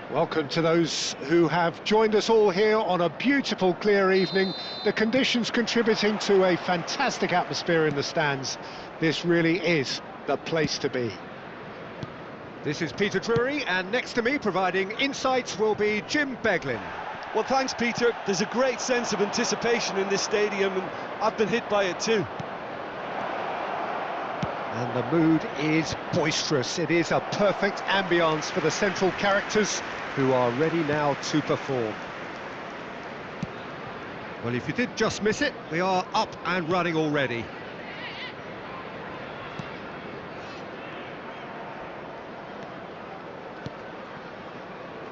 Welcome to those who have joined us all here on a beautiful, clear evening. The conditions contributing to a fantastic atmosphere in the stands. This really is the place to be. This is Peter Drury, and next to me, providing insights, will be Jim Beglin. Well, thanks, Peter. There's a great sense of anticipation in this stadium, and I've been hit by it too. And the mood is boisterous. It is a perfect ambience for the central characters who are ready now to perform. Well, if you did just miss it, we are up and running already.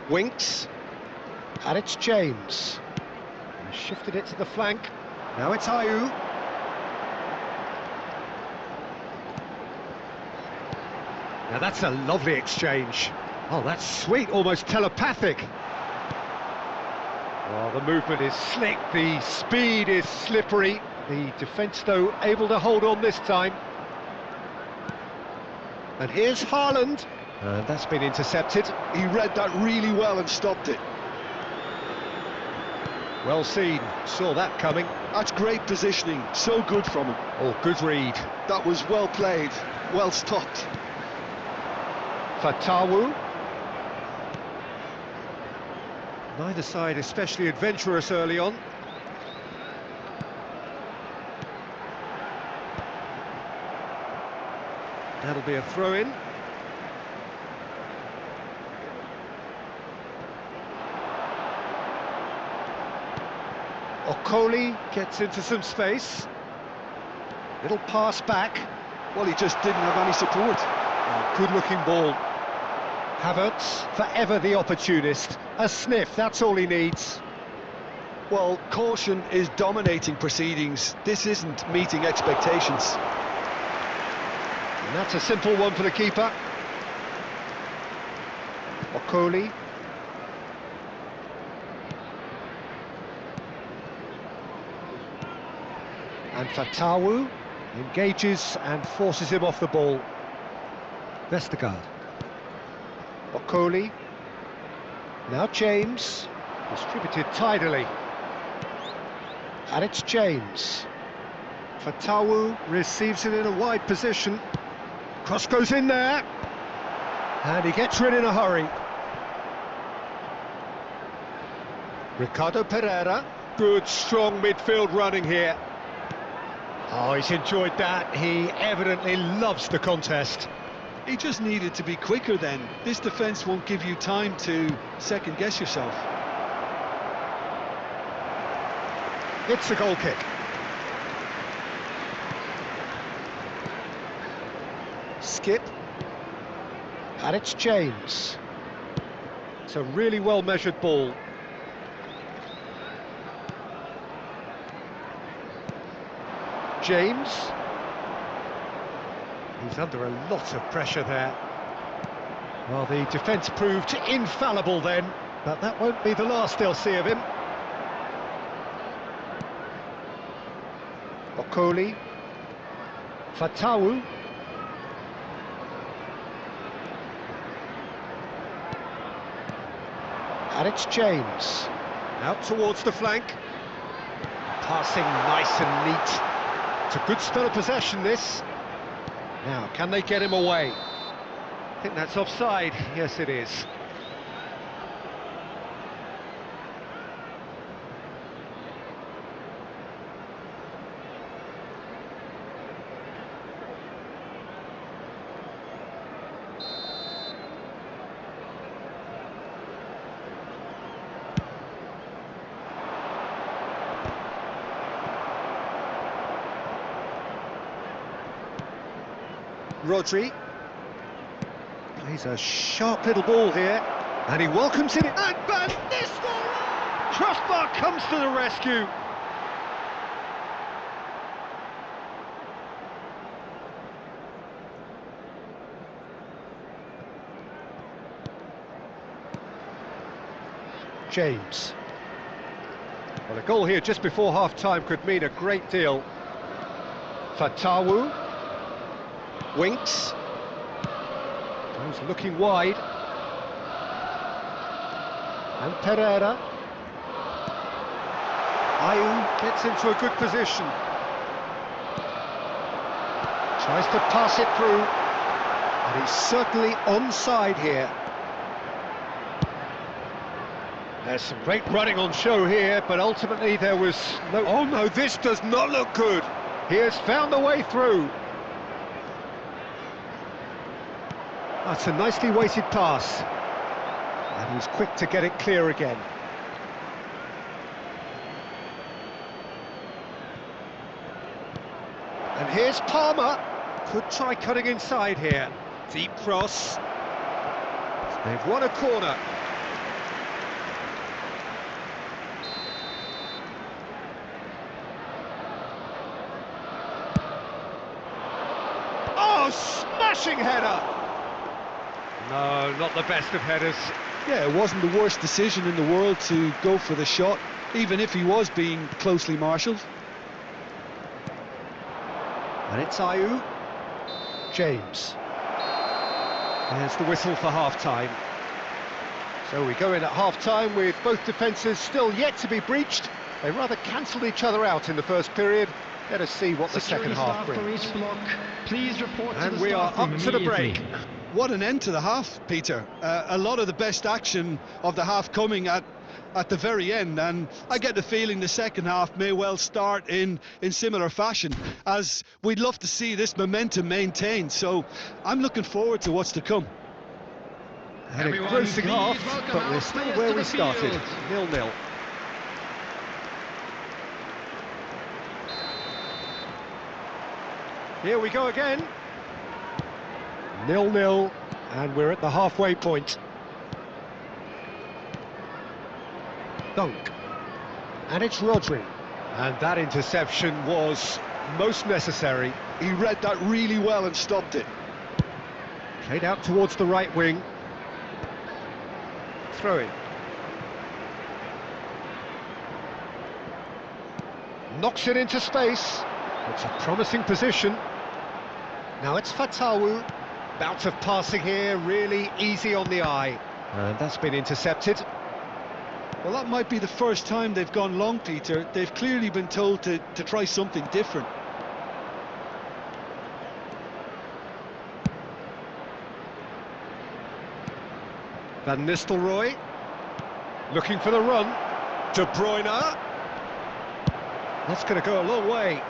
Winks, and it's James. He shifted it to the flank. Now it's Ayew. Now that's a lovely exchange. Oh, that's sweet, almost telepathic. Well, the movement is slick, the speed is slippery. The defence, though, able to hold on this time. And here's Haaland. And that's been intercepted. He read that really well and stopped it. Well seen, saw that coming. That's great positioning, so good from him. Oh, good read. That was well played, well stopped. Fatawu. Neither side especially adventurous early on. That'll be a throw-in. Okoli gets into some space. Little pass back. Well, he just didn't have any support. Oh, good-looking ball. Havertz, forever the opportunist. A sniff, that's all he needs. Well, caution is dominating proceedings. This isn't meeting expectations. And that's a simple one for the keeper. Okoli. And Fatawu engages and forces him off the ball. Vestergaard. Okoli. Now James. Distributed tidily. And it's James. Fatawu receives it in a wide position. Cross goes in there. And he gets rid in a hurry. Ricardo Pereira. Good, strong midfield running here. Oh, he's enjoyed that. He evidently loves the contest. He just needed to be quicker then. This defence won't give you time to second-guess yourself. It's a goal kick. Skip. And it's James. It's a really well-measured ball. James. He's under a lot of pressure there. Well, the defence proved infallible then, but that won't be the last they'll see of him. Okoli. Fatawu. And it's James. Out towards the flank. Passing nice and neat. It's a good spell of possession, this. Now, can they get him away? I think that's offside. Yes, it is. Rodri plays a sharp little ball here, and he welcomes it in. And Van Nistelrooy! Crossbar comes to the rescue. James. Well, a goal here just before half-time could mean a great deal. Fatawu. Winks. He's looking wide. And Pereira. Ayew gets into a good position. Tries to pass it through. And he's certainly onside here. There's some great running on show here, but ultimately there was no... Oh no, this does not look good. He has found a way through. That's a nicely weighted pass. And he's quick to get it clear again. And here's Palmer. Could try cutting inside here. Deep cross. They've won a corner. Oh, smashing header! No, not the best of headers. Yeah, it wasn't the worst decision in the world to go for the shot, even if he was being closely marshalled. And it's Ayew. James. There's the whistle for half-time. So we go in at half-time with both defences still yet to be breached. They rather cancelled each other out in the first period. Let us see what the second half brings. Please report and we are up to the break. What an end to the half, Peter. A lot of the best action of the half coming at the very end, and I get the feeling the second half may well start in similar fashion, as we'd love to see this momentum maintained. So I'm looking forward to what's to come. An engrossing half, but we're still where we started, 0-0. Here we go again. 0-0, and we're at the halfway point. Dunk. And it's Rodri. And that interception was most necessary. He read that really well and stopped it. Played out towards the right wing. Throw in. Knocks it into space. It's a promising position. Now it's Fatawu. Bout of passing here, really easy on the eye. And that's been intercepted. Well, that might be the first time they've gone long, Peter. They've clearly been told to try something different. Van Nistelrooy. Looking for the run. De Bruyne. That's going to go a long way.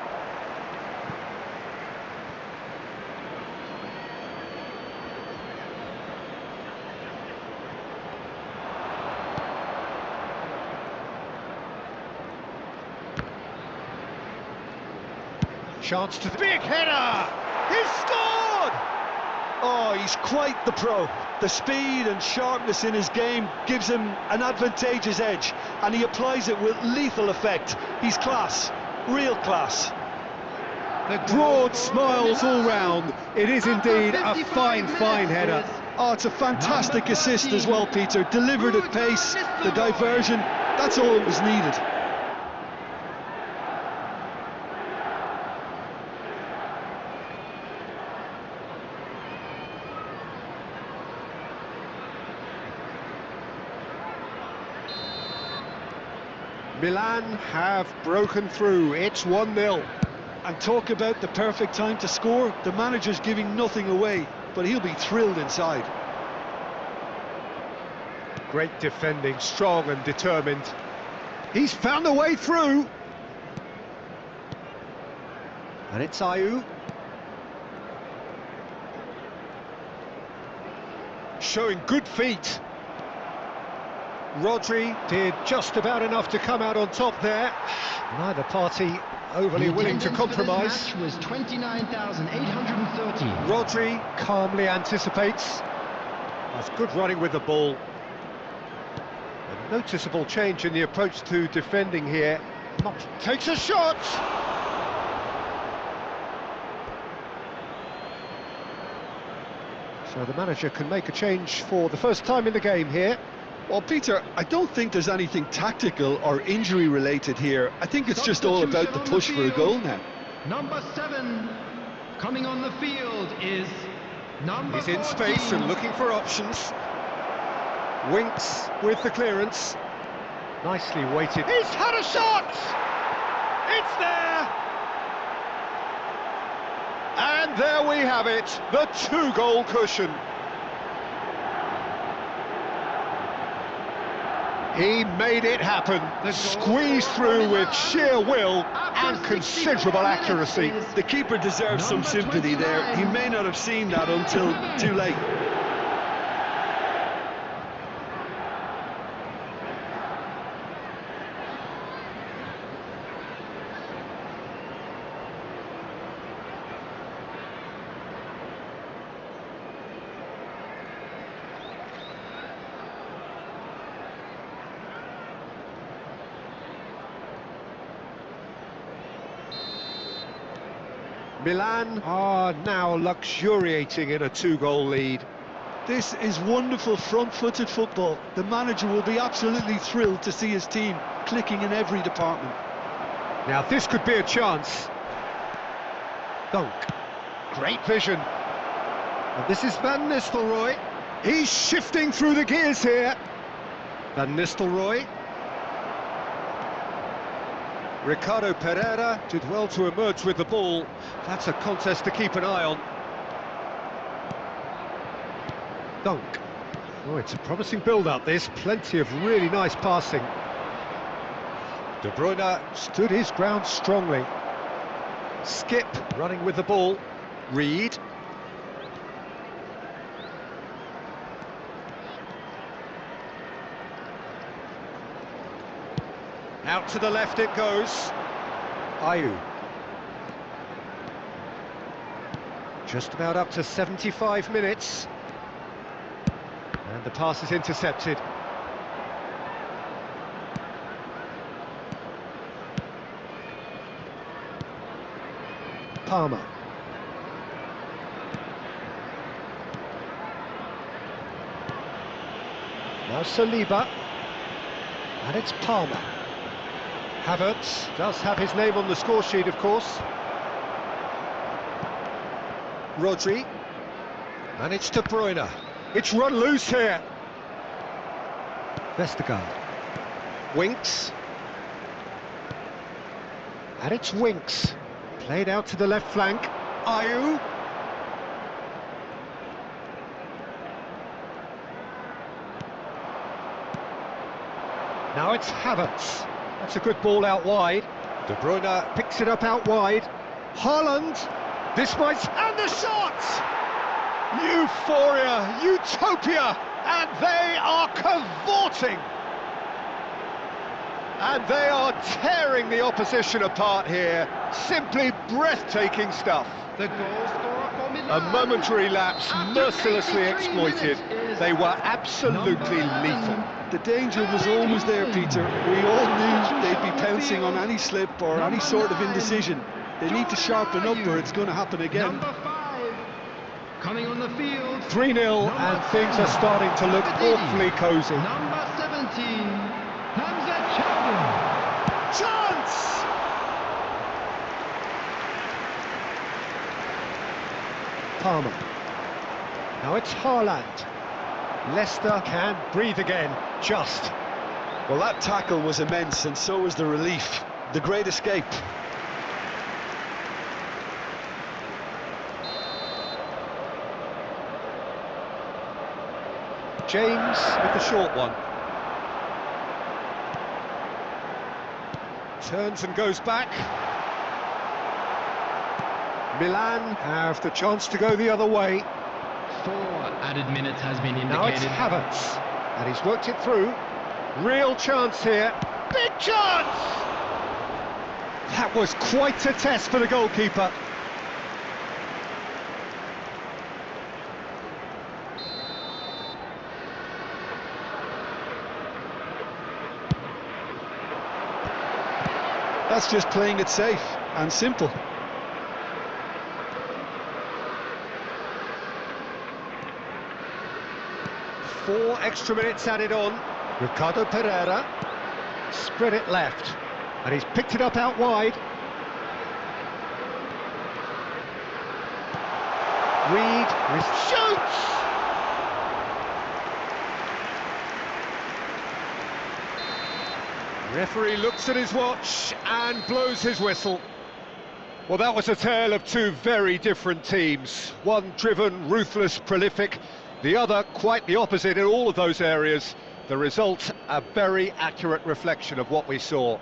Chance to the big header! He's scored! Oh, he's quite the pro. The speed and sharpness in his game gives him an advantageous edge, and he applies it with lethal effect. He's class, real class. Broad smiles all round. It is indeed a fine header. Oh, it's a fantastic assist as well, Peter. Delivered at pace, the diversion, that's all that was needed. Milan have broken through. It's 1-0. And talk about the perfect time to score. The manager's giving nothing away, but he'll be thrilled inside. Great defending, strong and determined. He's found a way through. And it's Ayew. Showing good feet. Rodri did just about enough to come out on top there. Neither party overly willing to compromise. The match was 29,830. Rodri calmly anticipates. That's good running with the ball. A noticeable change in the approach to defending here. Takes a shot! So the manager can make a change for the first time in the game here. Well, Peter, I don't think there's anything tactical or injury related here. I think it's just all about the push for a goal now. Number 7 coming on the field is number He's in 14. space and looking for options. Winks with the clearance. Nicely weighted. He's had a shot! It's there! And there we have it, the 2-goal cushion. He made it happen, squeezed through with sheer will and considerable accuracy. The keeper deserves some sympathy there. He may not have seen that until too late. Milan are now luxuriating in a 2-goal lead. This is wonderful front-footed football. The manager will be absolutely thrilled to see his team clicking in every department. Now this could be a chance. Dunk. Great vision. And this is Van Nistelrooy. He's shifting through the gears here. Van Nistelrooy. Ricardo Pereira did well to emerge with the ball. That's a contest to keep an eye on. Dunk. Oh, it's a promising build-up, this. Plenty of really nice passing. De Bruyne stood his ground strongly. Skip running with the ball. Reed. Out to the left it goes. Ayew. Just about up to 75 minutes. And the pass is intercepted. Palmer. Now Saliba. And it's Palmer. Havertz does have his name on the score sheet, of course. Rodri. And it's De Bruyne. It's run loose here. Vestergaard. Winks. And it's Winks. Played out to the left flank. Ayew. Now it's Havertz. That's a good ball out wide. De Bruyne picks it up out wide. Haaland. This might... And the shot! Euphoria, utopia, and they are cavorting. And they are tearing the opposition apart here. Simply breathtaking stuff. The goal scorer for Milan. A momentary lapse mercilessly exploited. They were absolutely lethal. The danger was always there, Peter. We all knew they'd be pouncing on any slip or any sort of indecision. They need to sharpen up or it's going to happen again. Number 5, coming on the field. 3-0 and things are starting to look awfully cosy. Number 17, Hamza Chowdhury. Chance! Palmer. Now it's Haaland. Leicester can breathe again, just. Well, that tackle was immense, and so was the relief. The great escape. James with the short one. Turns and goes back. Milan have the chance to go the other way. 4 added minutes has been indicated. Now it's Havertz, and he's worked it through. Real chance here. Big chance! That was quite a test for the goalkeeper. That's just playing it safe and simple. Four extra minutes added on. Ricardo Pereira spread it left, and he's picked it up out wide. Reed shoots! Referee looks at his watch and blows his whistle. Well, that was a tale of two very different teams. One driven, ruthless, prolific. The other quite the opposite in all of those areas. The result, a very accurate reflection of what we saw.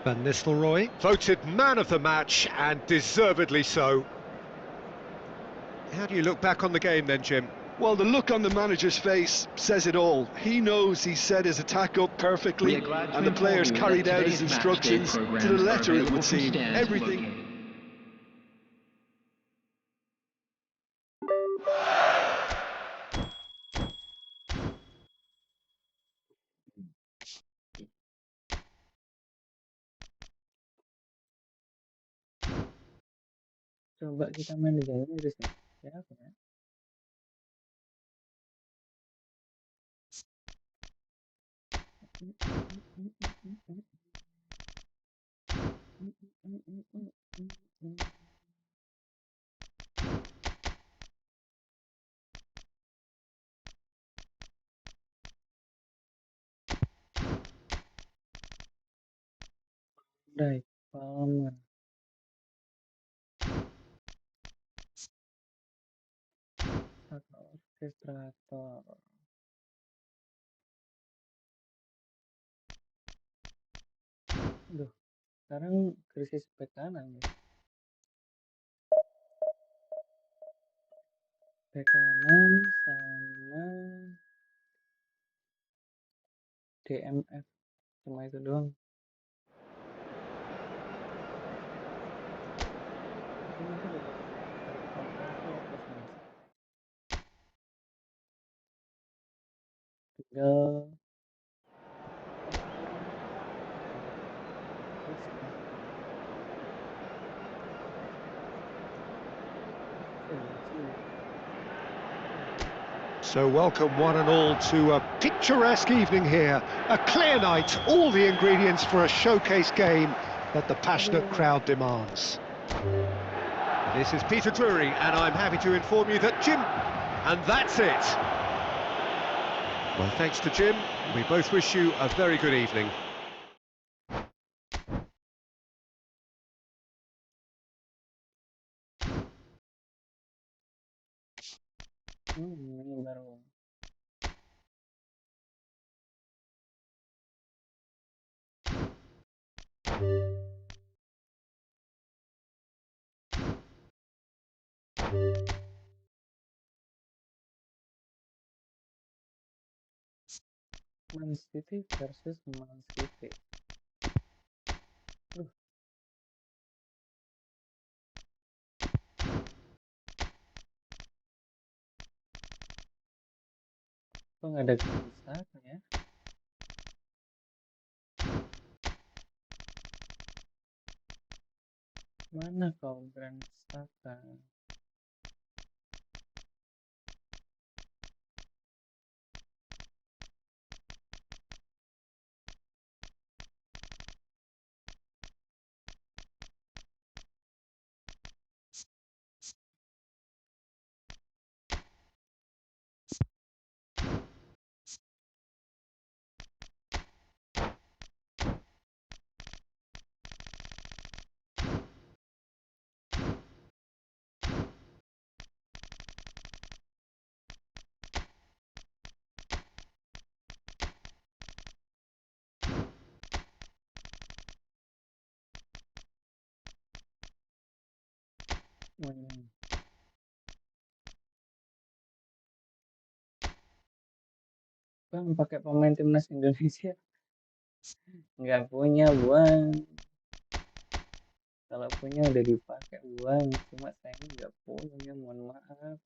Van Nistelrooy, voted man of the match, and deservedly so. How do you look back on the game then, Jim? Well, the look on the manager's face says it all. He knows he set his attack up perfectly, and the players carried out his instructions to the letter, it would seem. Everything. Coba kita main Liga Inggris nih. Ya apa ya? Baik, Palmer. Saka orkestrator. Aduh, sekarang krisis bek kanan ya. Bek kanan sama DMF, cuma itu doang. Tapi nanti harus konversi ya plus minus. Tinggal So welcome one and all to a picturesque evening here. A clear night, all the ingredients for a showcase game that the passionate crowd demands. This is Peter Drury, and I'm happy to inform you that Jim... And that's it! Well, thanks to Jim, we both wish you a very good evening. ini baru. Man City versus Man City. Kok nggak ada kerusakan ya? Mana kau Grand Staka? Bang, pakai pemain timnas Indonesia nggak punya buang. Kalau punya udah dipakai buang, cuma saya nggak punya, mohon maaf.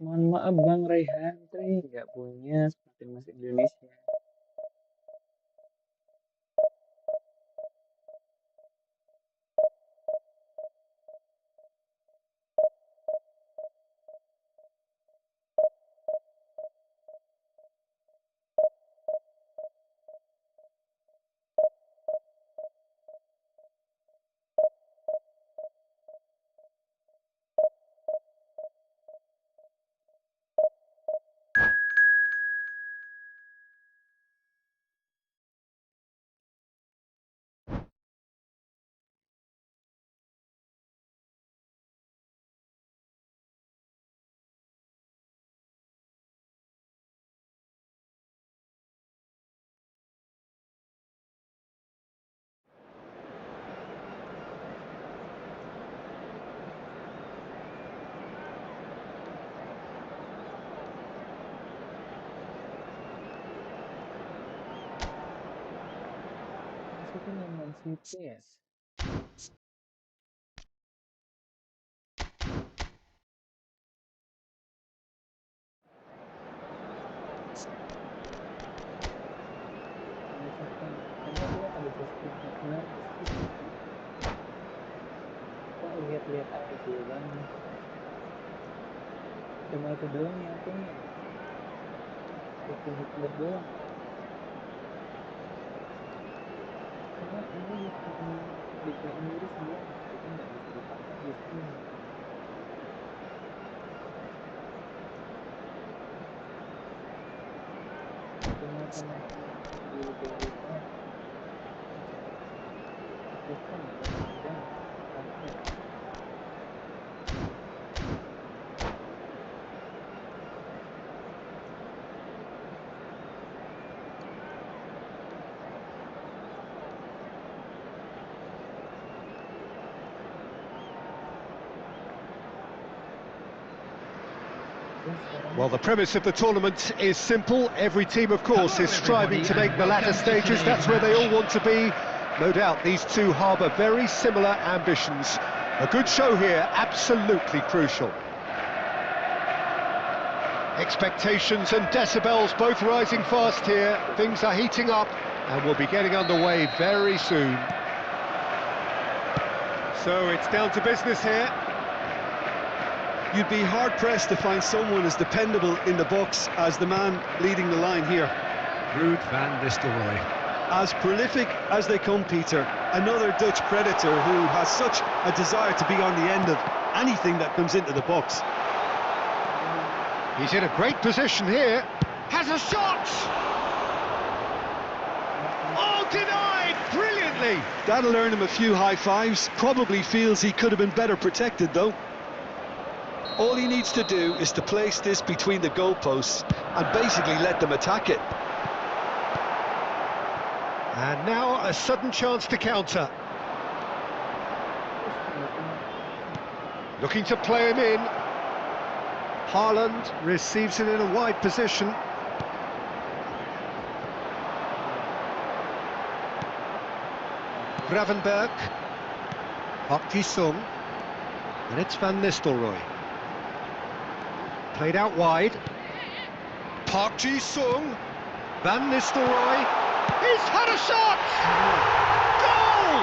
Mohon maaf Bang Rayhantri, nggak punya seperti Mas Indonesia. Man City ya. Mengucapkan tadi aku lihat ada Justin Hernandez di situ. Kok lihat-lihat aja bang. Cuma itu doang yang aku lihat. Justin Hernandez doang. Karena ini event Liga Inggris bang, jadi nggak bisa dipakai di sini. Cuma pemain-pemain di Liga Inggris doang. Macam Ederson kadang-kadang pakai. Well, the premise of the tournament is simple. Every team, of course, is striving to make the latter stages. That's where they all want to be. No doubt these two harbour very similar ambitions. A good show here, absolutely crucial. Expectations and decibels both rising fast here. Things are heating up and we'll be getting underway very soon. So it's down to business here. You'd be hard-pressed to find someone as dependable in the box as the man leading the line here. Ruud van Nistelrooy. As prolific as they come, Peter, another Dutch predator who has such a desire to be on the end of anything that comes into the box. He's in a great position here. Has a shot! Oh, denied! Brilliantly! That'll earn him a few high fives. Probably feels he could have been better protected, though. All he needs to do is to place this between the goalposts and basically let them attack it. And now a sudden chance to counter. Looking to play him in. Haaland receives it in a wide position. Gravenberg. Park Ji-sung. And it's Van Nistelrooy. Played out wide. Park Ji-sung. Van Nistelrooy. He's had a shot! Goal!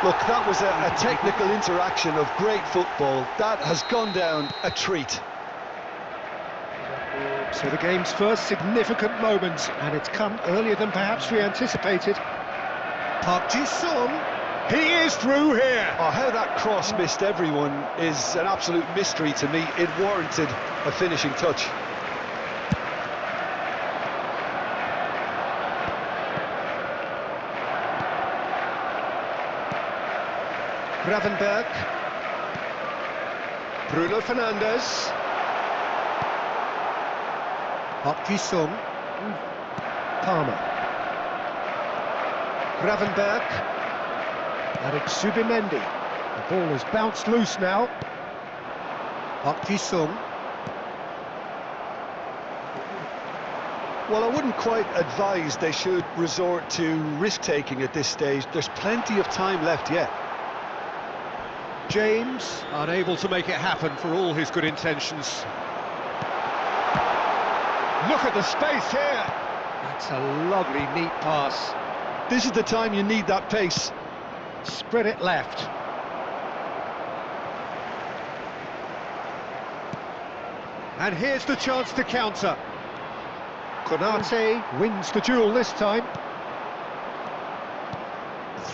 Look, that was a technical interaction of great football. That has gone down a treat. So the game's first significant moment, and it's come earlier than perhaps we anticipated. Park Ji-sung. He is through here. Oh, how that cross missed everyone is an absolute mystery to me. It warranted a finishing touch. Gravenberg. Bruno Fernandes. Park Ji-sung. Palmer. Gravenberg. Eric Subimendi. The ball has bounced loose now. Park Ji-sung. Well, I wouldn't quite advise they should resort to risk-taking at this stage. There's plenty of time left yet. James, unable to make it happen for all his good intentions. Look at the space here. That's a lovely, neat pass. This is the time you need that pace. Spread it left. And here's the chance to counter. Konate wins the duel this time.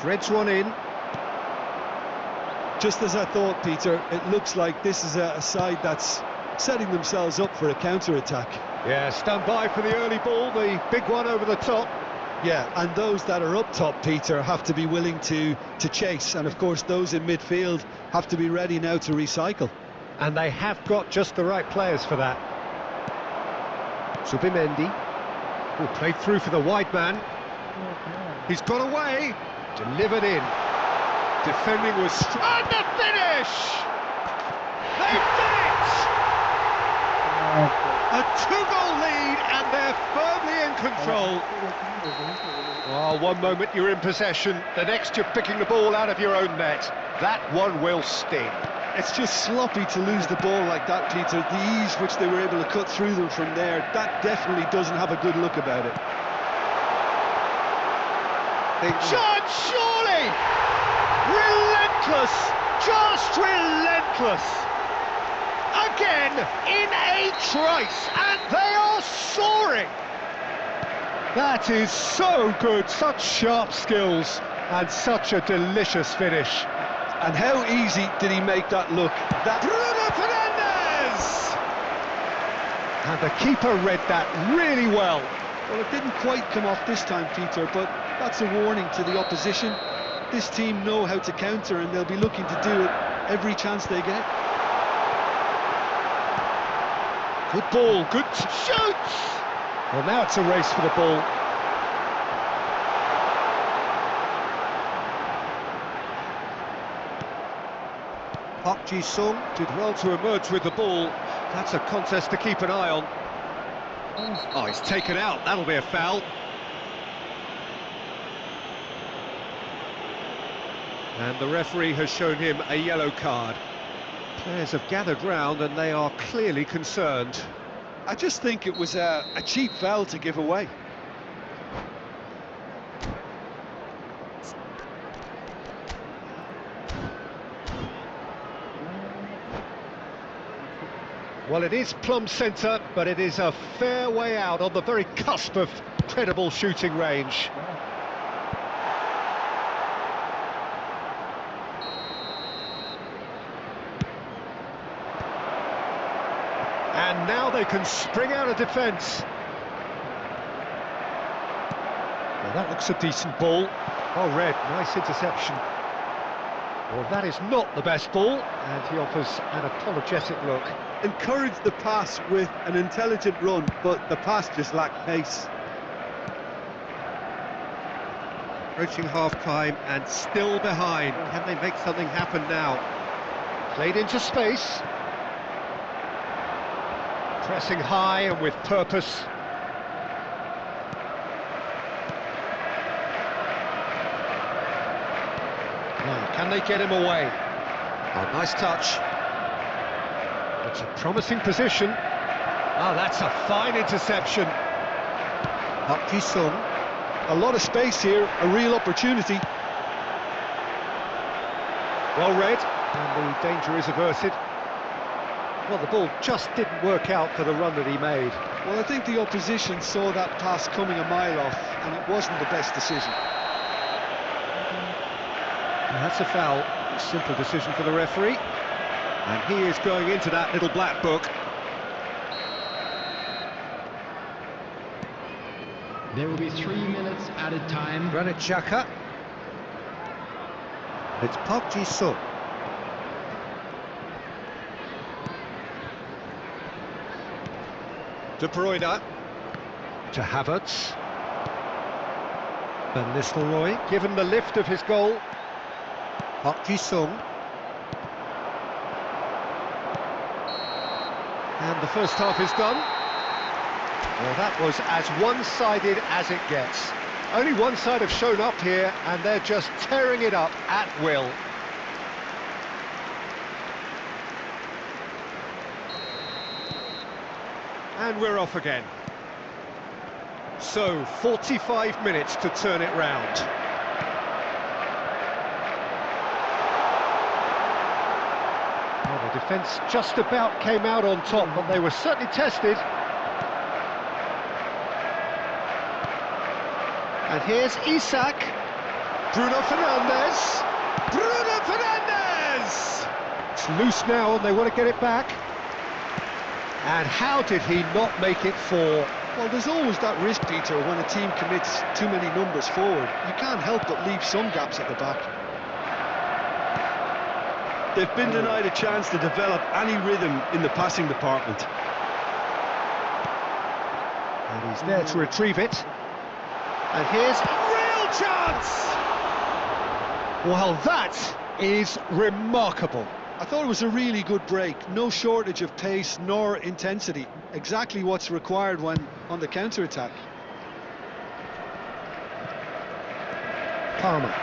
Threads one in. Just as I thought, Peter, it looks like this is a side that's setting themselves up for a counter-attack. Yeah, stand by for the early ball, the big one over the top. Yeah, and those that are up top, Peter, have to be willing to chase. And of course, those in midfield have to be ready now to recycle. And they have got just the right players for that. Subimendi. Oh, played through for the wide man. He's got away. Delivered in. Defending was strong. And the finish! They've done it! A two-goal lead, and they're firmly in control. Oh, one moment you're in possession, the next you're picking the ball out of your own net. That one will sting. It's just sloppy to lose the ball like that, Peter. The ease which they were able to cut through them from there, that definitely doesn't have a good look about it. Chance, surely! Relentless! Just relentless! Again, in a trice, and they are soaring! That is so good, such sharp skills, and such a delicious finish. And how easy did he make that look? That Bruno Fernandes! And the keeper read that really well. Well, it didn't quite come off this time, Peter, but that's a warning to the opposition. This team know how to counter, and they'll be looking to do it every chance they get. Good ball, good shoots! Well, now it's a race for the ball. Park Ji-sung did well to emerge with the ball. That's a contest to keep an eye on. Oh, he's taken out. That'll be a foul. And the referee has shown him a yellow card. Players have gathered round and they are clearly concerned. I just think it was a cheap foul to give away. Well, it is plumb centre, but it is a fair way out on the very cusp of credible shooting range. And now they can spring out of defence. Well, that looks a decent ball. Oh, Red, nice interception. Well, that is not the best ball, and he offers an apologetic look. Encouraged the pass with an intelligent run, but the pass just lacked pace. Approaching half-time and still behind. Can they make something happen now? Played into space. Pressing high and with purpose. Now, can they get him away? Oh, nice touch. It's a promising position. Oh, that's a fine interception. Park Ji-sung. A lot of space here, a real opportunity. Well read, and the danger is averted. Well, the ball just didn't work out for the run that he made. Well, I think the opposition saw that pass coming a mile off, and it wasn't the best decision. And that's a foul. A simple decision for the referee. And he is going into that little black book. There will be 3 minutes added time. Granit Xhaka. It's Park Ji-sung. De Bruyne. To Havertz. Van Nistelrooy, given the lift of his goal. Park Ji-sung. And the first half is done. Well, that was as one-sided as it gets. Only one side have shown up here, and they're just tearing it up at will. And we're off again. So, 45 minutes to turn it round. Well, the defence just about came out on top, but they were certainly tested. And here's Isak. Bruno Fernandes. Bruno Fernandes! It's loose now and they want to get it back. And how did he not make it 4? Well, there's always that risk, Peter, when a team commits too many numbers forward. You can't help but leave some gaps at the back. They've been denied a chance to develop any rhythm in the passing department. And he's there to retrieve it. And here's a real chance! Well, that is remarkable. I thought it was a really good break. No shortage of pace nor intensity. Exactly what's required when on the counter-attack. Palmer.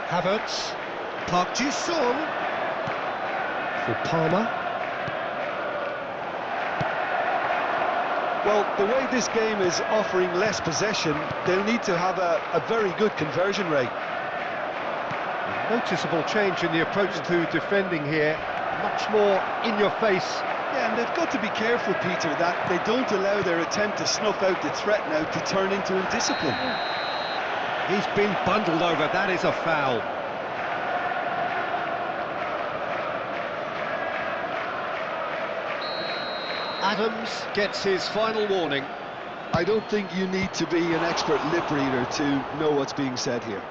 Havertz. Park Ji-sung. For Palmer. Well, the way this game is offering less possession, they'll need to have a very good conversion rate. Noticeable change in the approach to defending here. Much more in your face. Yeah, and they've got to be careful, Peter, that they don't allow their attempt to snuff out the threat now to turn into indiscipline. He's been bundled over, that is a foul. Adams gets his final warning. I don't think you need to be an expert lip reader to know what's being said here.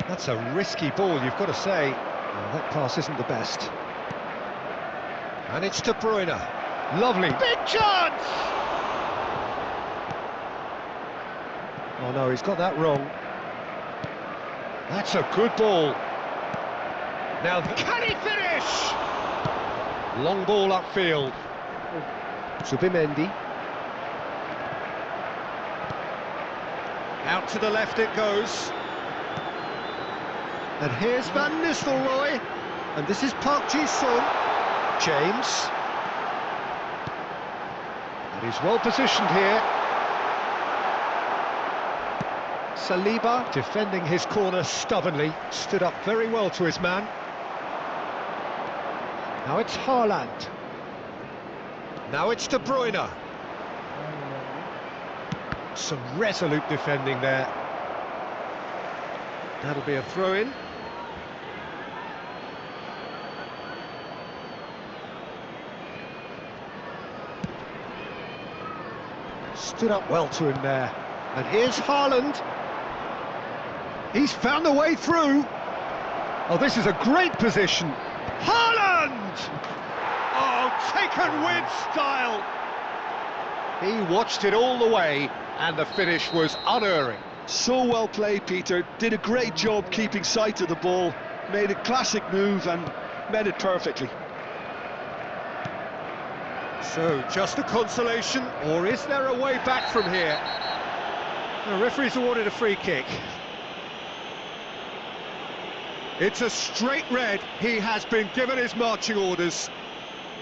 That's a risky ball, you've got to say. Well, that pass isn't the best. And it's De Bruyne. Lovely. Big chance! Oh no, he's got that wrong. That's a good ball. Now, can he finish? Long ball upfield. Zubimendi. Out to the left it goes. And here's Van Nistelrooy. And this is Park Ji-sung. James. And he's well positioned here. Saliba defending his corner stubbornly. Stood up very well to his man. Now it's Haaland. Now it's De Bruyne. Some resolute defending there. That'll be a throw-in. Stood up well to him there. And here's Haaland. He's found a way through. Oh, this is a great position. Haaland! Oh, taken with style. He watched it all the way, and the finish was unerring. So well played, Peter. Did a great job keeping sight of the ball. Made a classic move and met it perfectly. So, just a consolation, or is there a way back from here? The referee's awarded a free kick. It's a straight red. He has been given his marching orders.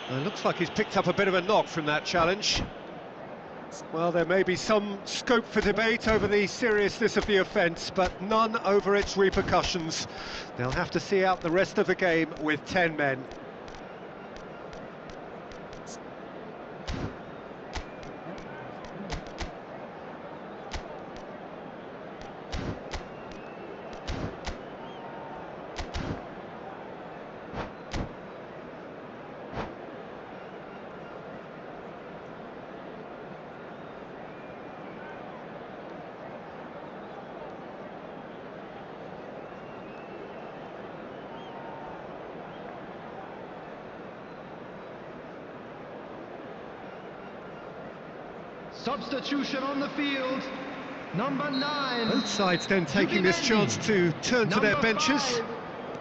It looks like he's picked up a bit of a knock from that challenge. Well, there may be some scope for debate over the seriousness of the offence, but none over its repercussions. They'll have to see out the rest of the game with 10 men. Substitution on the field, number 9. Both sides then taking this chance to turn to their benches.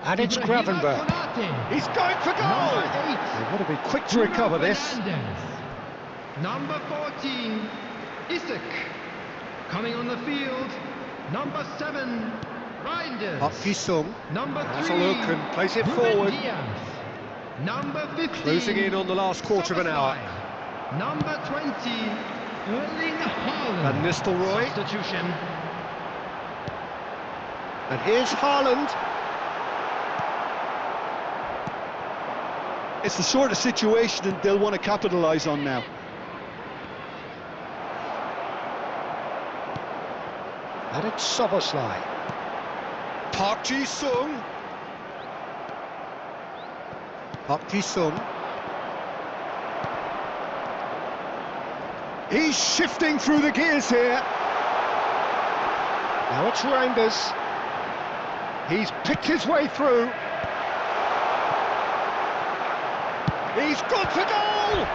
And it's Gravenberch. He's going for goal! They've got to be quick to recover this. Number 14, Isaac. Coming on the field, number 7, Reinders. Park Ji-sung. Number 3, Has a look and plays it Ruben forward. Diaz. Number 15, Closing in on the last quarter of an hour. Number 20, Erling Haaland. Van Nistelrooy. Substitution. And here's Haaland. It's the sort of situation that they'll want to capitalise on now. And it's Szoboszlai. Park Ji-sung. Park Ji-sung. He's shifting through the gears here. Now it's Reinders. He's picked his way through. He's gone for goal!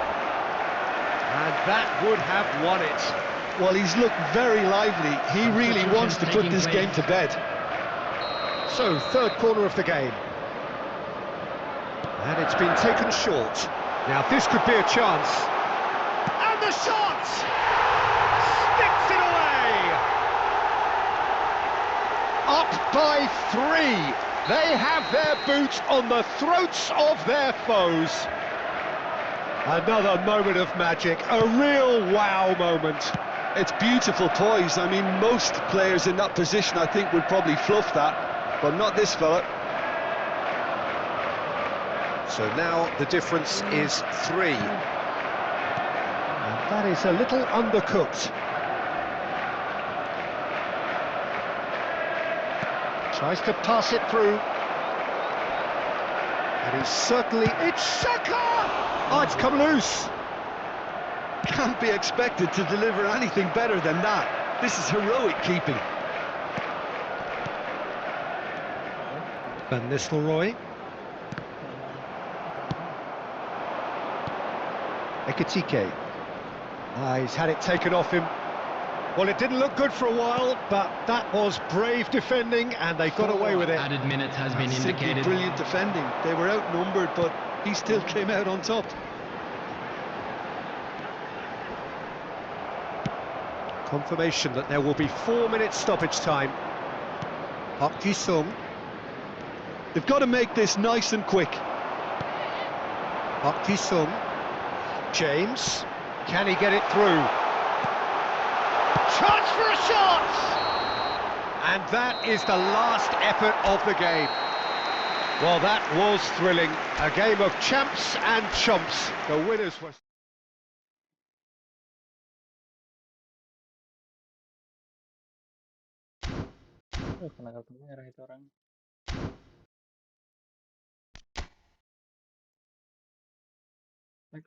And And that would have won it. Well, he's looked very lively. He really wants to put this game to bed. So, third corner of the game. And it's been taken short. Now, this could be a chance. And the shot! Sticks it away! Up by 3. They have their boot on the throats of their foes. Another moment of magic, a real wow moment. It's beautiful poise. I mean, most players in that position, I think, would probably fluff that, but not this fella. So now the difference is 3. And that is a little undercooked. Tries to pass it through. And he's certainly... It's Saka! Oh, it's come loose. Can't be expected to deliver anything better than that. This is heroic keeping. Van Nistelrooy. Ekitike. He's had it taken off him. Well, it didn't look good for a while, but that was brave defending, and they got away with it. Added minutes has been Simply indicated. brilliant defending. They were outnumbered, but he still came out on top. Confirmation that there will be 4 minutes stoppage time. Park Ji-sung. They've got to make this nice and quick. Park Ji-sung. James. Can he get it through? Chance for a shot! And that is the last effort of the game. Well, that was thrilling. A game of champs and chumps. The winners were... Kena kartu merah itu orang. Lag.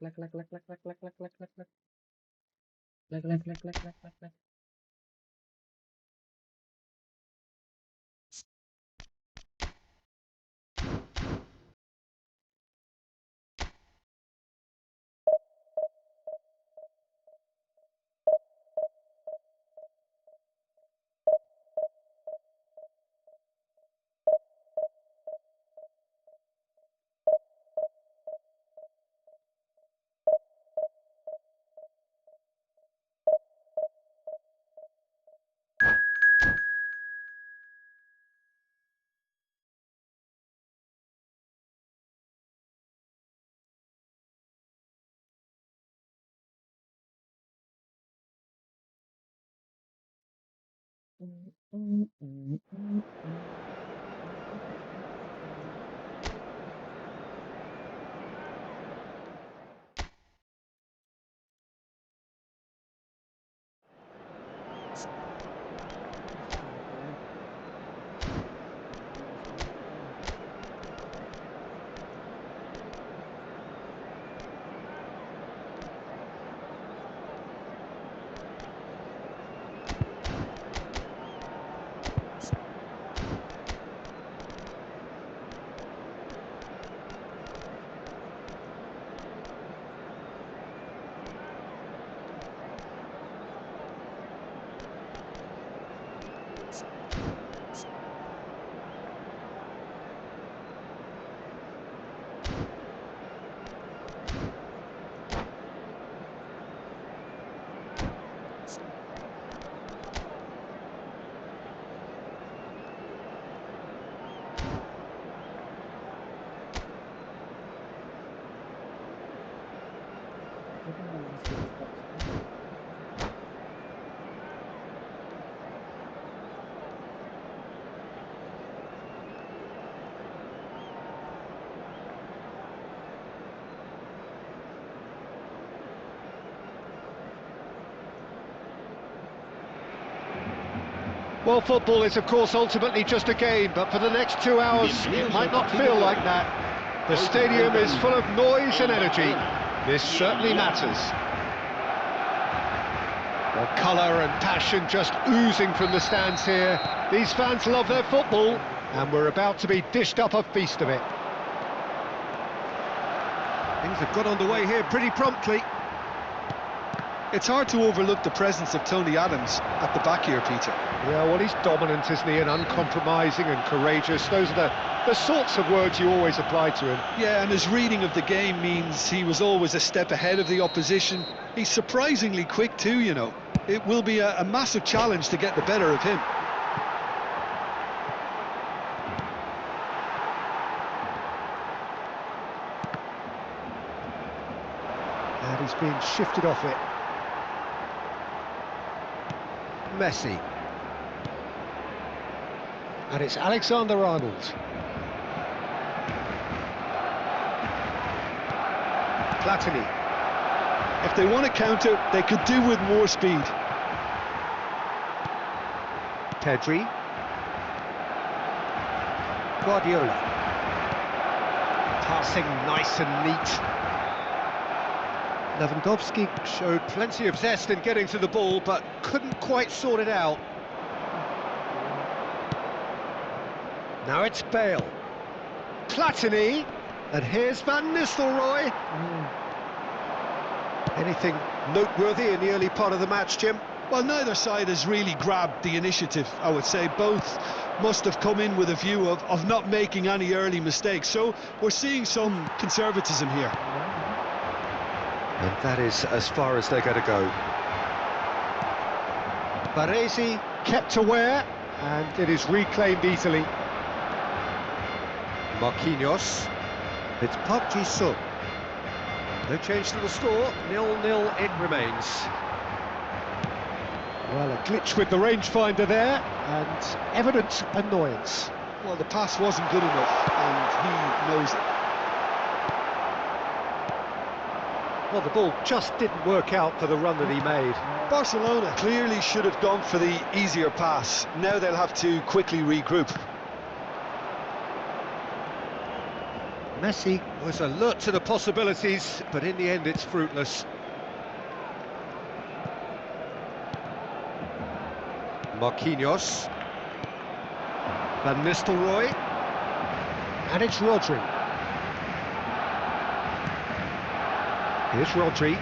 Bukan ngomong 100 menit, bukan ya? Well, football is, of course, ultimately just a game, but for the next 2 hours, it might not feel like that. The stadium is full of noise and energy. This certainly matters. Well, colour and passion just oozing from the stands here. These fans love their football, and we're about to be dished up a feast of it. Things have got underway here pretty promptly. It's hard to overlook the presence of Tony Adams at the back here, Peter. Yeah, well, he's dominant, isn't he, and uncompromising and courageous. Those are the sorts of words you always apply to him. Yeah, and his reading of the game means he was always a step ahead of the opposition. He's surprisingly quick too, you know. It will be a massive challenge to get the better of him. And he's being shifted off it. Messi. And it's Alexander-Arnold. Platini. If they want to counter, they could do with more speed. Pedri. Guardiola. Passing nice and neat. Lewandowski showed plenty of zest in getting to the ball, but couldn't quite sort it out. Now it's Bale. Platini. And here's Van Nistelrooy. Anything noteworthy in the early part of the match, Jim? Well, neither side has really grabbed the initiative, I would say. Both must have come in with a view of not making any early mistakes. So we're seeing some conservatism here. And that is as far as they're going to go. Baresi kept aware, and it is reclaimed easily. Marquinhos. It's Park Ji-sung. No change to the score, 0-0 it remains. Well, a glitch with the rangefinder there, and evident annoyance. Well, the pass wasn't good enough, and he knows it. Well, the ball just didn't work out for the run that he made. Barcelona clearly should have gone for the easier pass. Now they'll have to quickly regroup. Messi was alert to the possibilities, but in the end it's fruitless. Marquinhos. Van Nistelrooy. And it's Rodri. Here's Rodri.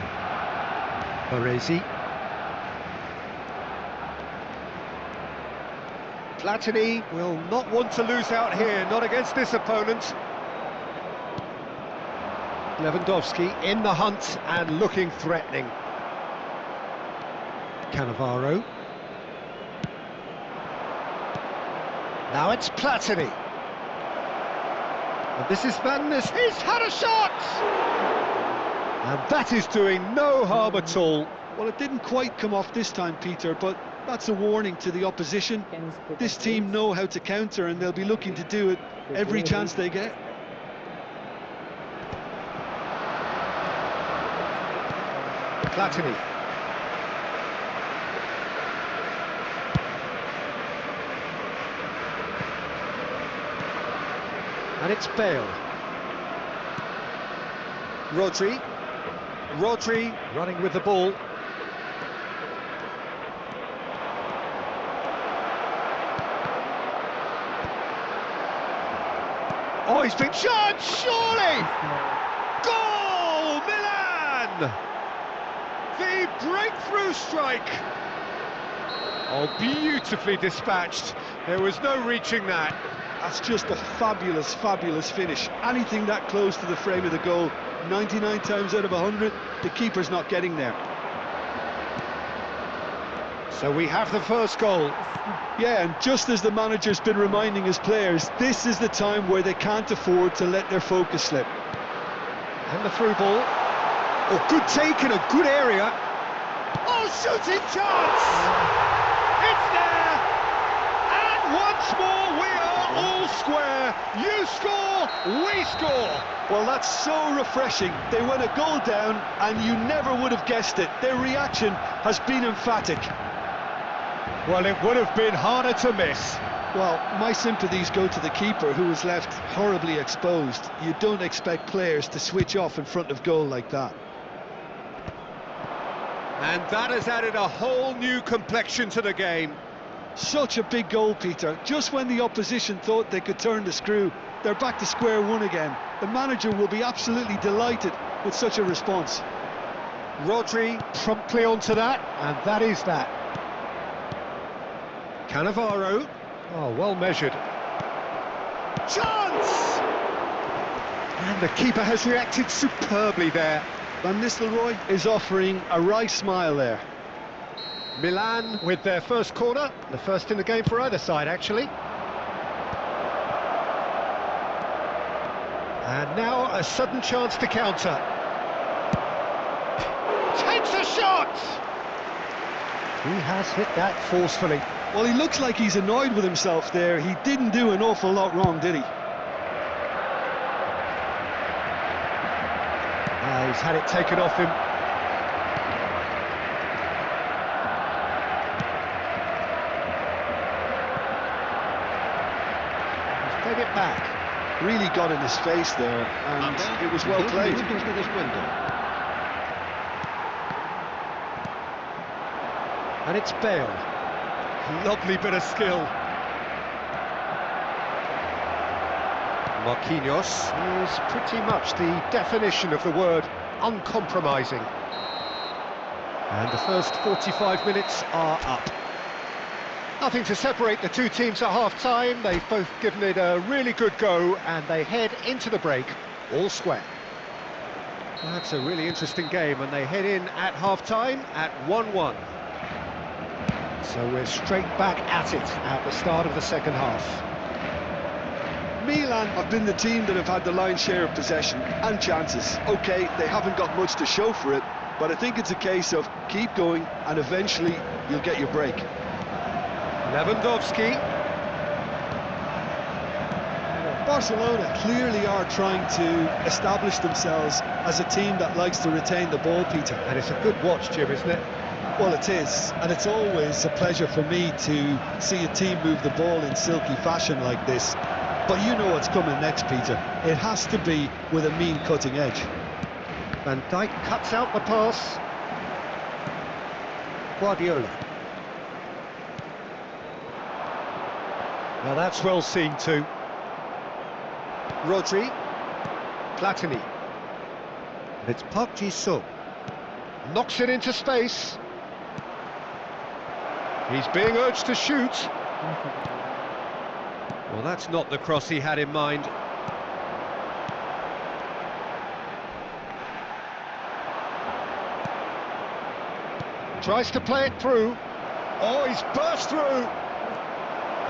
Baresi. Platini will not want to lose out here, not against this opponent. Lewandowski in the hunt and looking threatening. Cannavaro. Now it's Platini. And this is Van Nistelrooy. He's had a shot! And that is doing no harm at all. Well, it didn't quite come off this time, Peter, but that's a warning to the opposition. This team know how to counter, and they'll be looking to do it every chance they get. Platini. And it's Bale. Rodri. Rodri running with the ball. Oh, he's been charged, surely! Goal, Milan! The breakthrough strike! Oh, beautifully dispatched. There was no reaching that. That's just a fabulous, fabulous finish. Anything that close to the frame of the goal, 99 times out of 100, the keeper's not getting there. So we have the first goal. Yeah, and just as the manager's been reminding his players, this is the time where they can't afford to let their focus slip. And the through ball. Oh, good take in a good area. Oh, shooting chance! It's there! And once more we are all square. You score, we score. Well, that's so refreshing. They went a goal down and you never would have guessed it. Their reaction has been emphatic. Well, it would have been harder to miss. Well, my sympathies go to the keeper, who was left horribly exposed. You don't expect players to switch off in front of goal like that. And that has added a whole new complexion to the game. Such a big goal, Peter. Just when the opposition thought they could turn the screw, they're back to square one again. The manager will be absolutely delighted with such a response. Rodri promptly onto that, and that is that. Cannavaro. Oh, well measured. Chance! And the keeper has reacted superbly there. Van Nistelrooy is offering a wry smile there. Milan with their first corner, the first in the game for either side, actually. And now a sudden chance to counter. Takes a shot! He has hit that forcefully. Well, he looks like he's annoyed with himself there. He didn't do an awful lot wrong, did he? He's had it taken off him. He's played it back. Really got in his face there, and it was well played. And it's Bale. Lovely bit of skill. Marquinhos is pretty much the definition of the word uncompromising. And the first 45 minutes are up. Nothing to separate the two teams at half-time. They've both given it a really good go, and they head into the break all square. That's a really interesting game, and they head in at half-time at 1-1. So we're straight back at it at the start of the second half. Milan have been the team that have had the lion's share of possession and chances. OK, they haven't got much to show for it, but I think it's a case of keep going and eventually you'll get your break. Lewandowski. Barcelona clearly are trying to establish themselves as a team that likes to retain the ball, Peter. And it's a good watch, Jim, isn't it? Well, it is, and it's always a pleasure for me to see a team move the ball in silky fashion like this. But you know what's coming next, Peter. It has to be with a mean cutting edge. Van Dijk cuts out the pass. Guardiola. Now that's well seen too. Rodri. Platini. And it's Park Ji-sung. Knocks it into space. He's being urged to shoot. Well, that's not the cross he had in mind. Tries to play it through. Oh, he's burst through.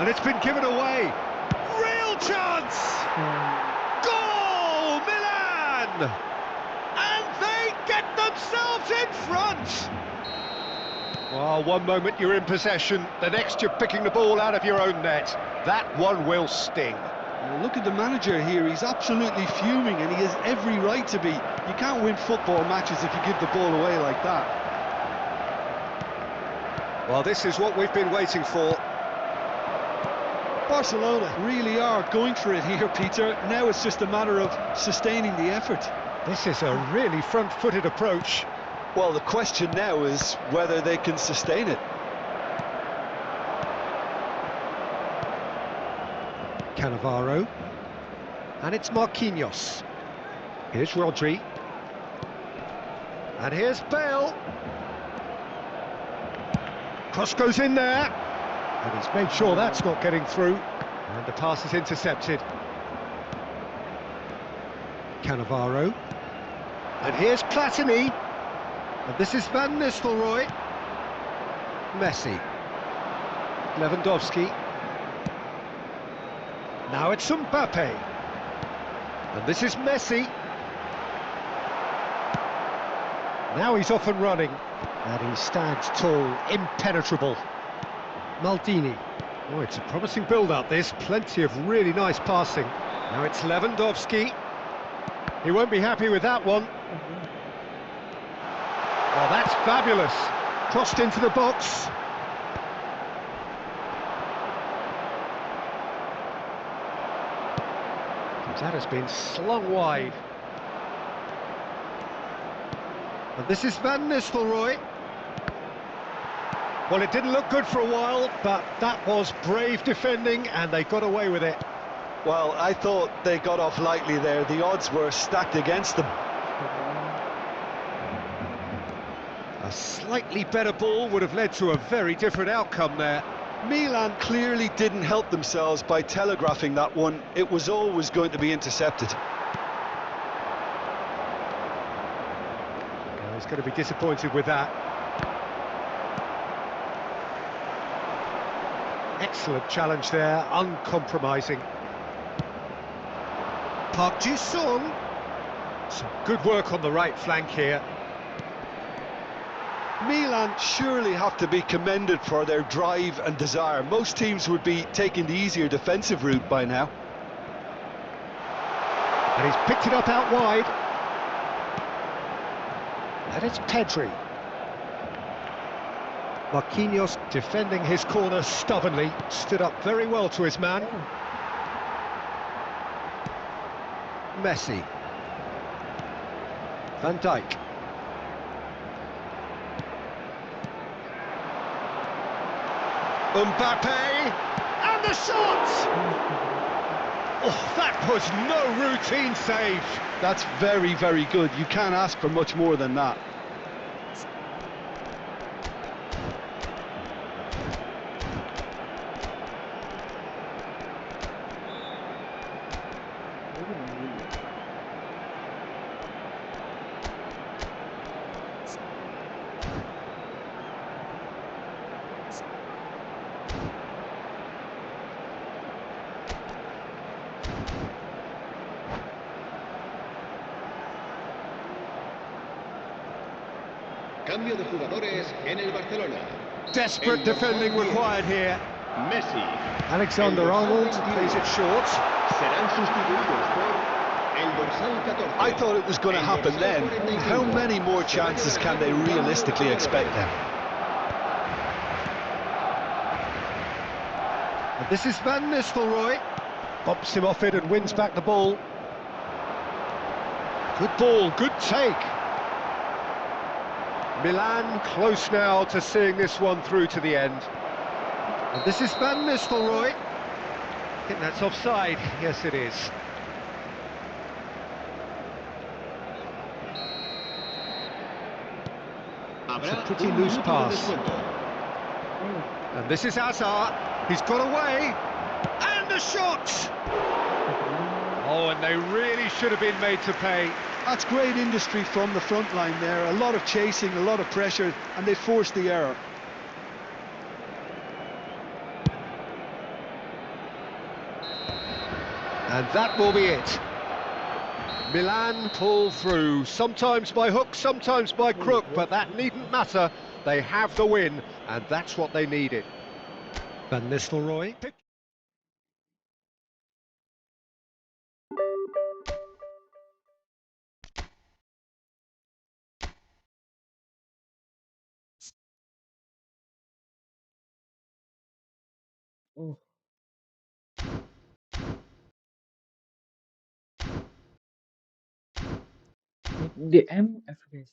And it's been given away. Real chance! Goal, Milan! And they get themselves in front! Well, one moment you're in possession, the next you're picking the ball out of your own net. That one will sting. Well, look at the manager here, he's absolutely fuming and he has every right to be. You can't win football matches if you give the ball away like that. Well, this is what we've been waiting for. Barcelona really are going for it here, Peter. Now it's just a matter of sustaining the effort. This is a really front-footed approach. Well, the question now is whether they can sustain it. Cannavaro. And it's Marquinhos. Here's Rodri. And here's Bale. Cross goes in there. And he's made sure that's not getting through. And the pass is intercepted. Cannavaro. And here's Platini. And this is Van Nistelrooy. Messi. Lewandowski. Now it's Mbappe. And this is Messi. Now he's off and running. And he stands tall, impenetrable. Maldini. Oh, it's a promising build-up, this. Plenty of really nice passing. Now it's Lewandowski. He won't be happy with that one. Oh, that's fabulous. Crossed into the box. That has been slung wide. And this is Van Nistelrooy. Well, it didn't look good for a while, but that was brave defending, and they got away with it. Well, I thought they got off lightly there. The odds were stacked against them. slightly better ball would have led to a very different outcome there. Milan clearly didn't help themselves by telegraphing that one. It was always going to be intercepted. Yeah, he's going to be disappointed with that. Excellent challenge there, uncompromising. Park Ji-sung. Some good work on the right flank here. Milan surely have to be commended for their drive and desire. Most teams would be taking the easier defensive route by now. And he's picked it up out wide. And it's Pedri. Marquinhos defending his corner stubbornly, stood up very well to his man. Messi. Van Dijk. Mbappe, and the shot! Oh, that was no routine save. That's very, very good. You can't ask for much more than that. Cambio de jugadores en el Barcelona. Desperate defending required here. Messi. Alexander-Arnold plays it short. Serán sustituidos por el dorsal 14. I thought it was going to happen then. How many more chances can they realistically expect then? And this is Van Nistelrooy. Bumps him off it and wins back the ball. Good ball, good take. Milan close now to seeing this one through to the end. And this is Van Nistelrooy. I think that's offside. Yes, it is. It's a pretty loose pass. And this is Hazard. He's got away. And a shot! Oh, and they really should have been made to pay. That's great industry from the front line there. A lot of chasing, a lot of pressure, and they forced the error. And that will be it. Milan pull through, sometimes by hook, sometimes by crook, but that needn't matter. They have the win, and that's what they needed. Van Nistelrooy. Oh. The MF guys.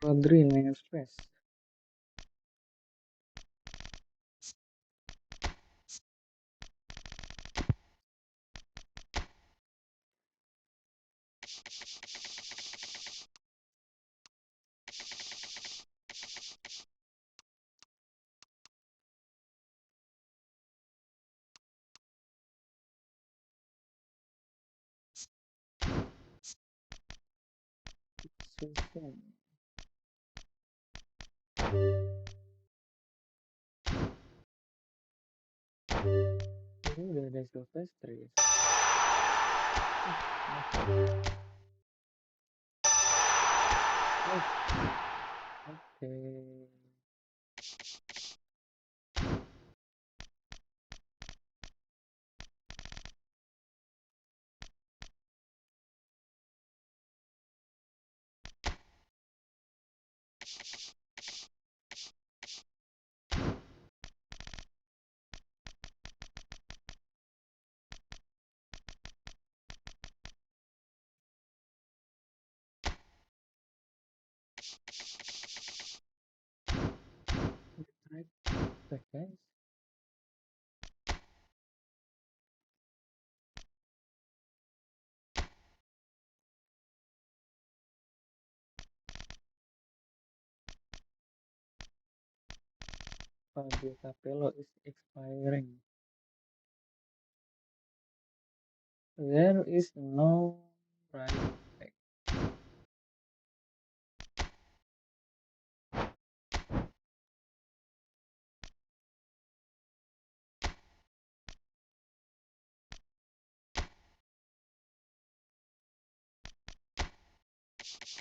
Rodri main stress. Udah ada selesai stress. Oke. Back guys. Fabio Capello is expiring. There is no right back.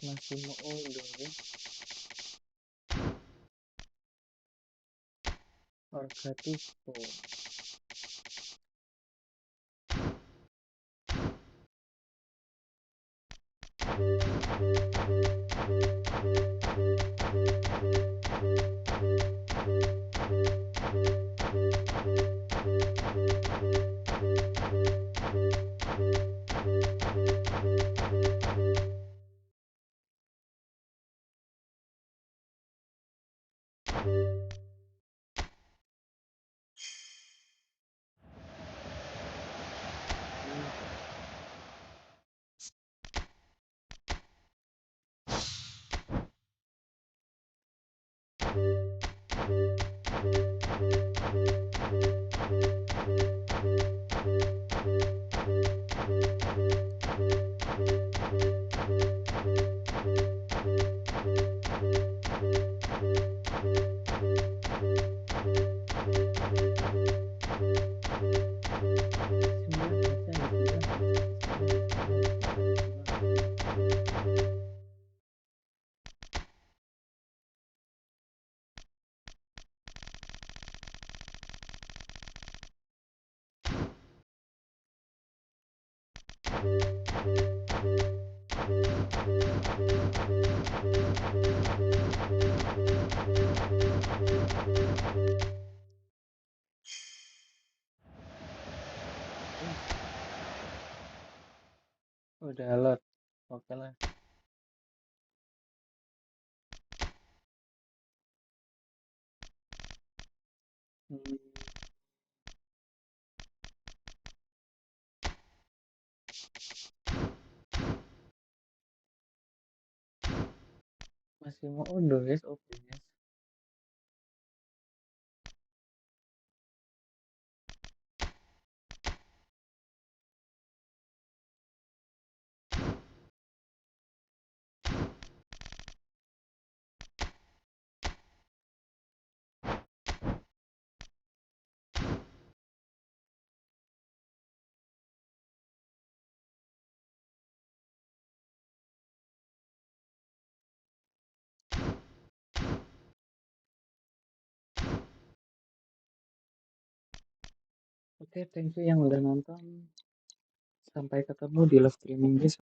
Massimo Odoi or Gattuso. Udah lot. Oke lah. Massimo Odoi is obvious. Oke, thank you yang udah nonton. Sampai ketemu di live streaming guys.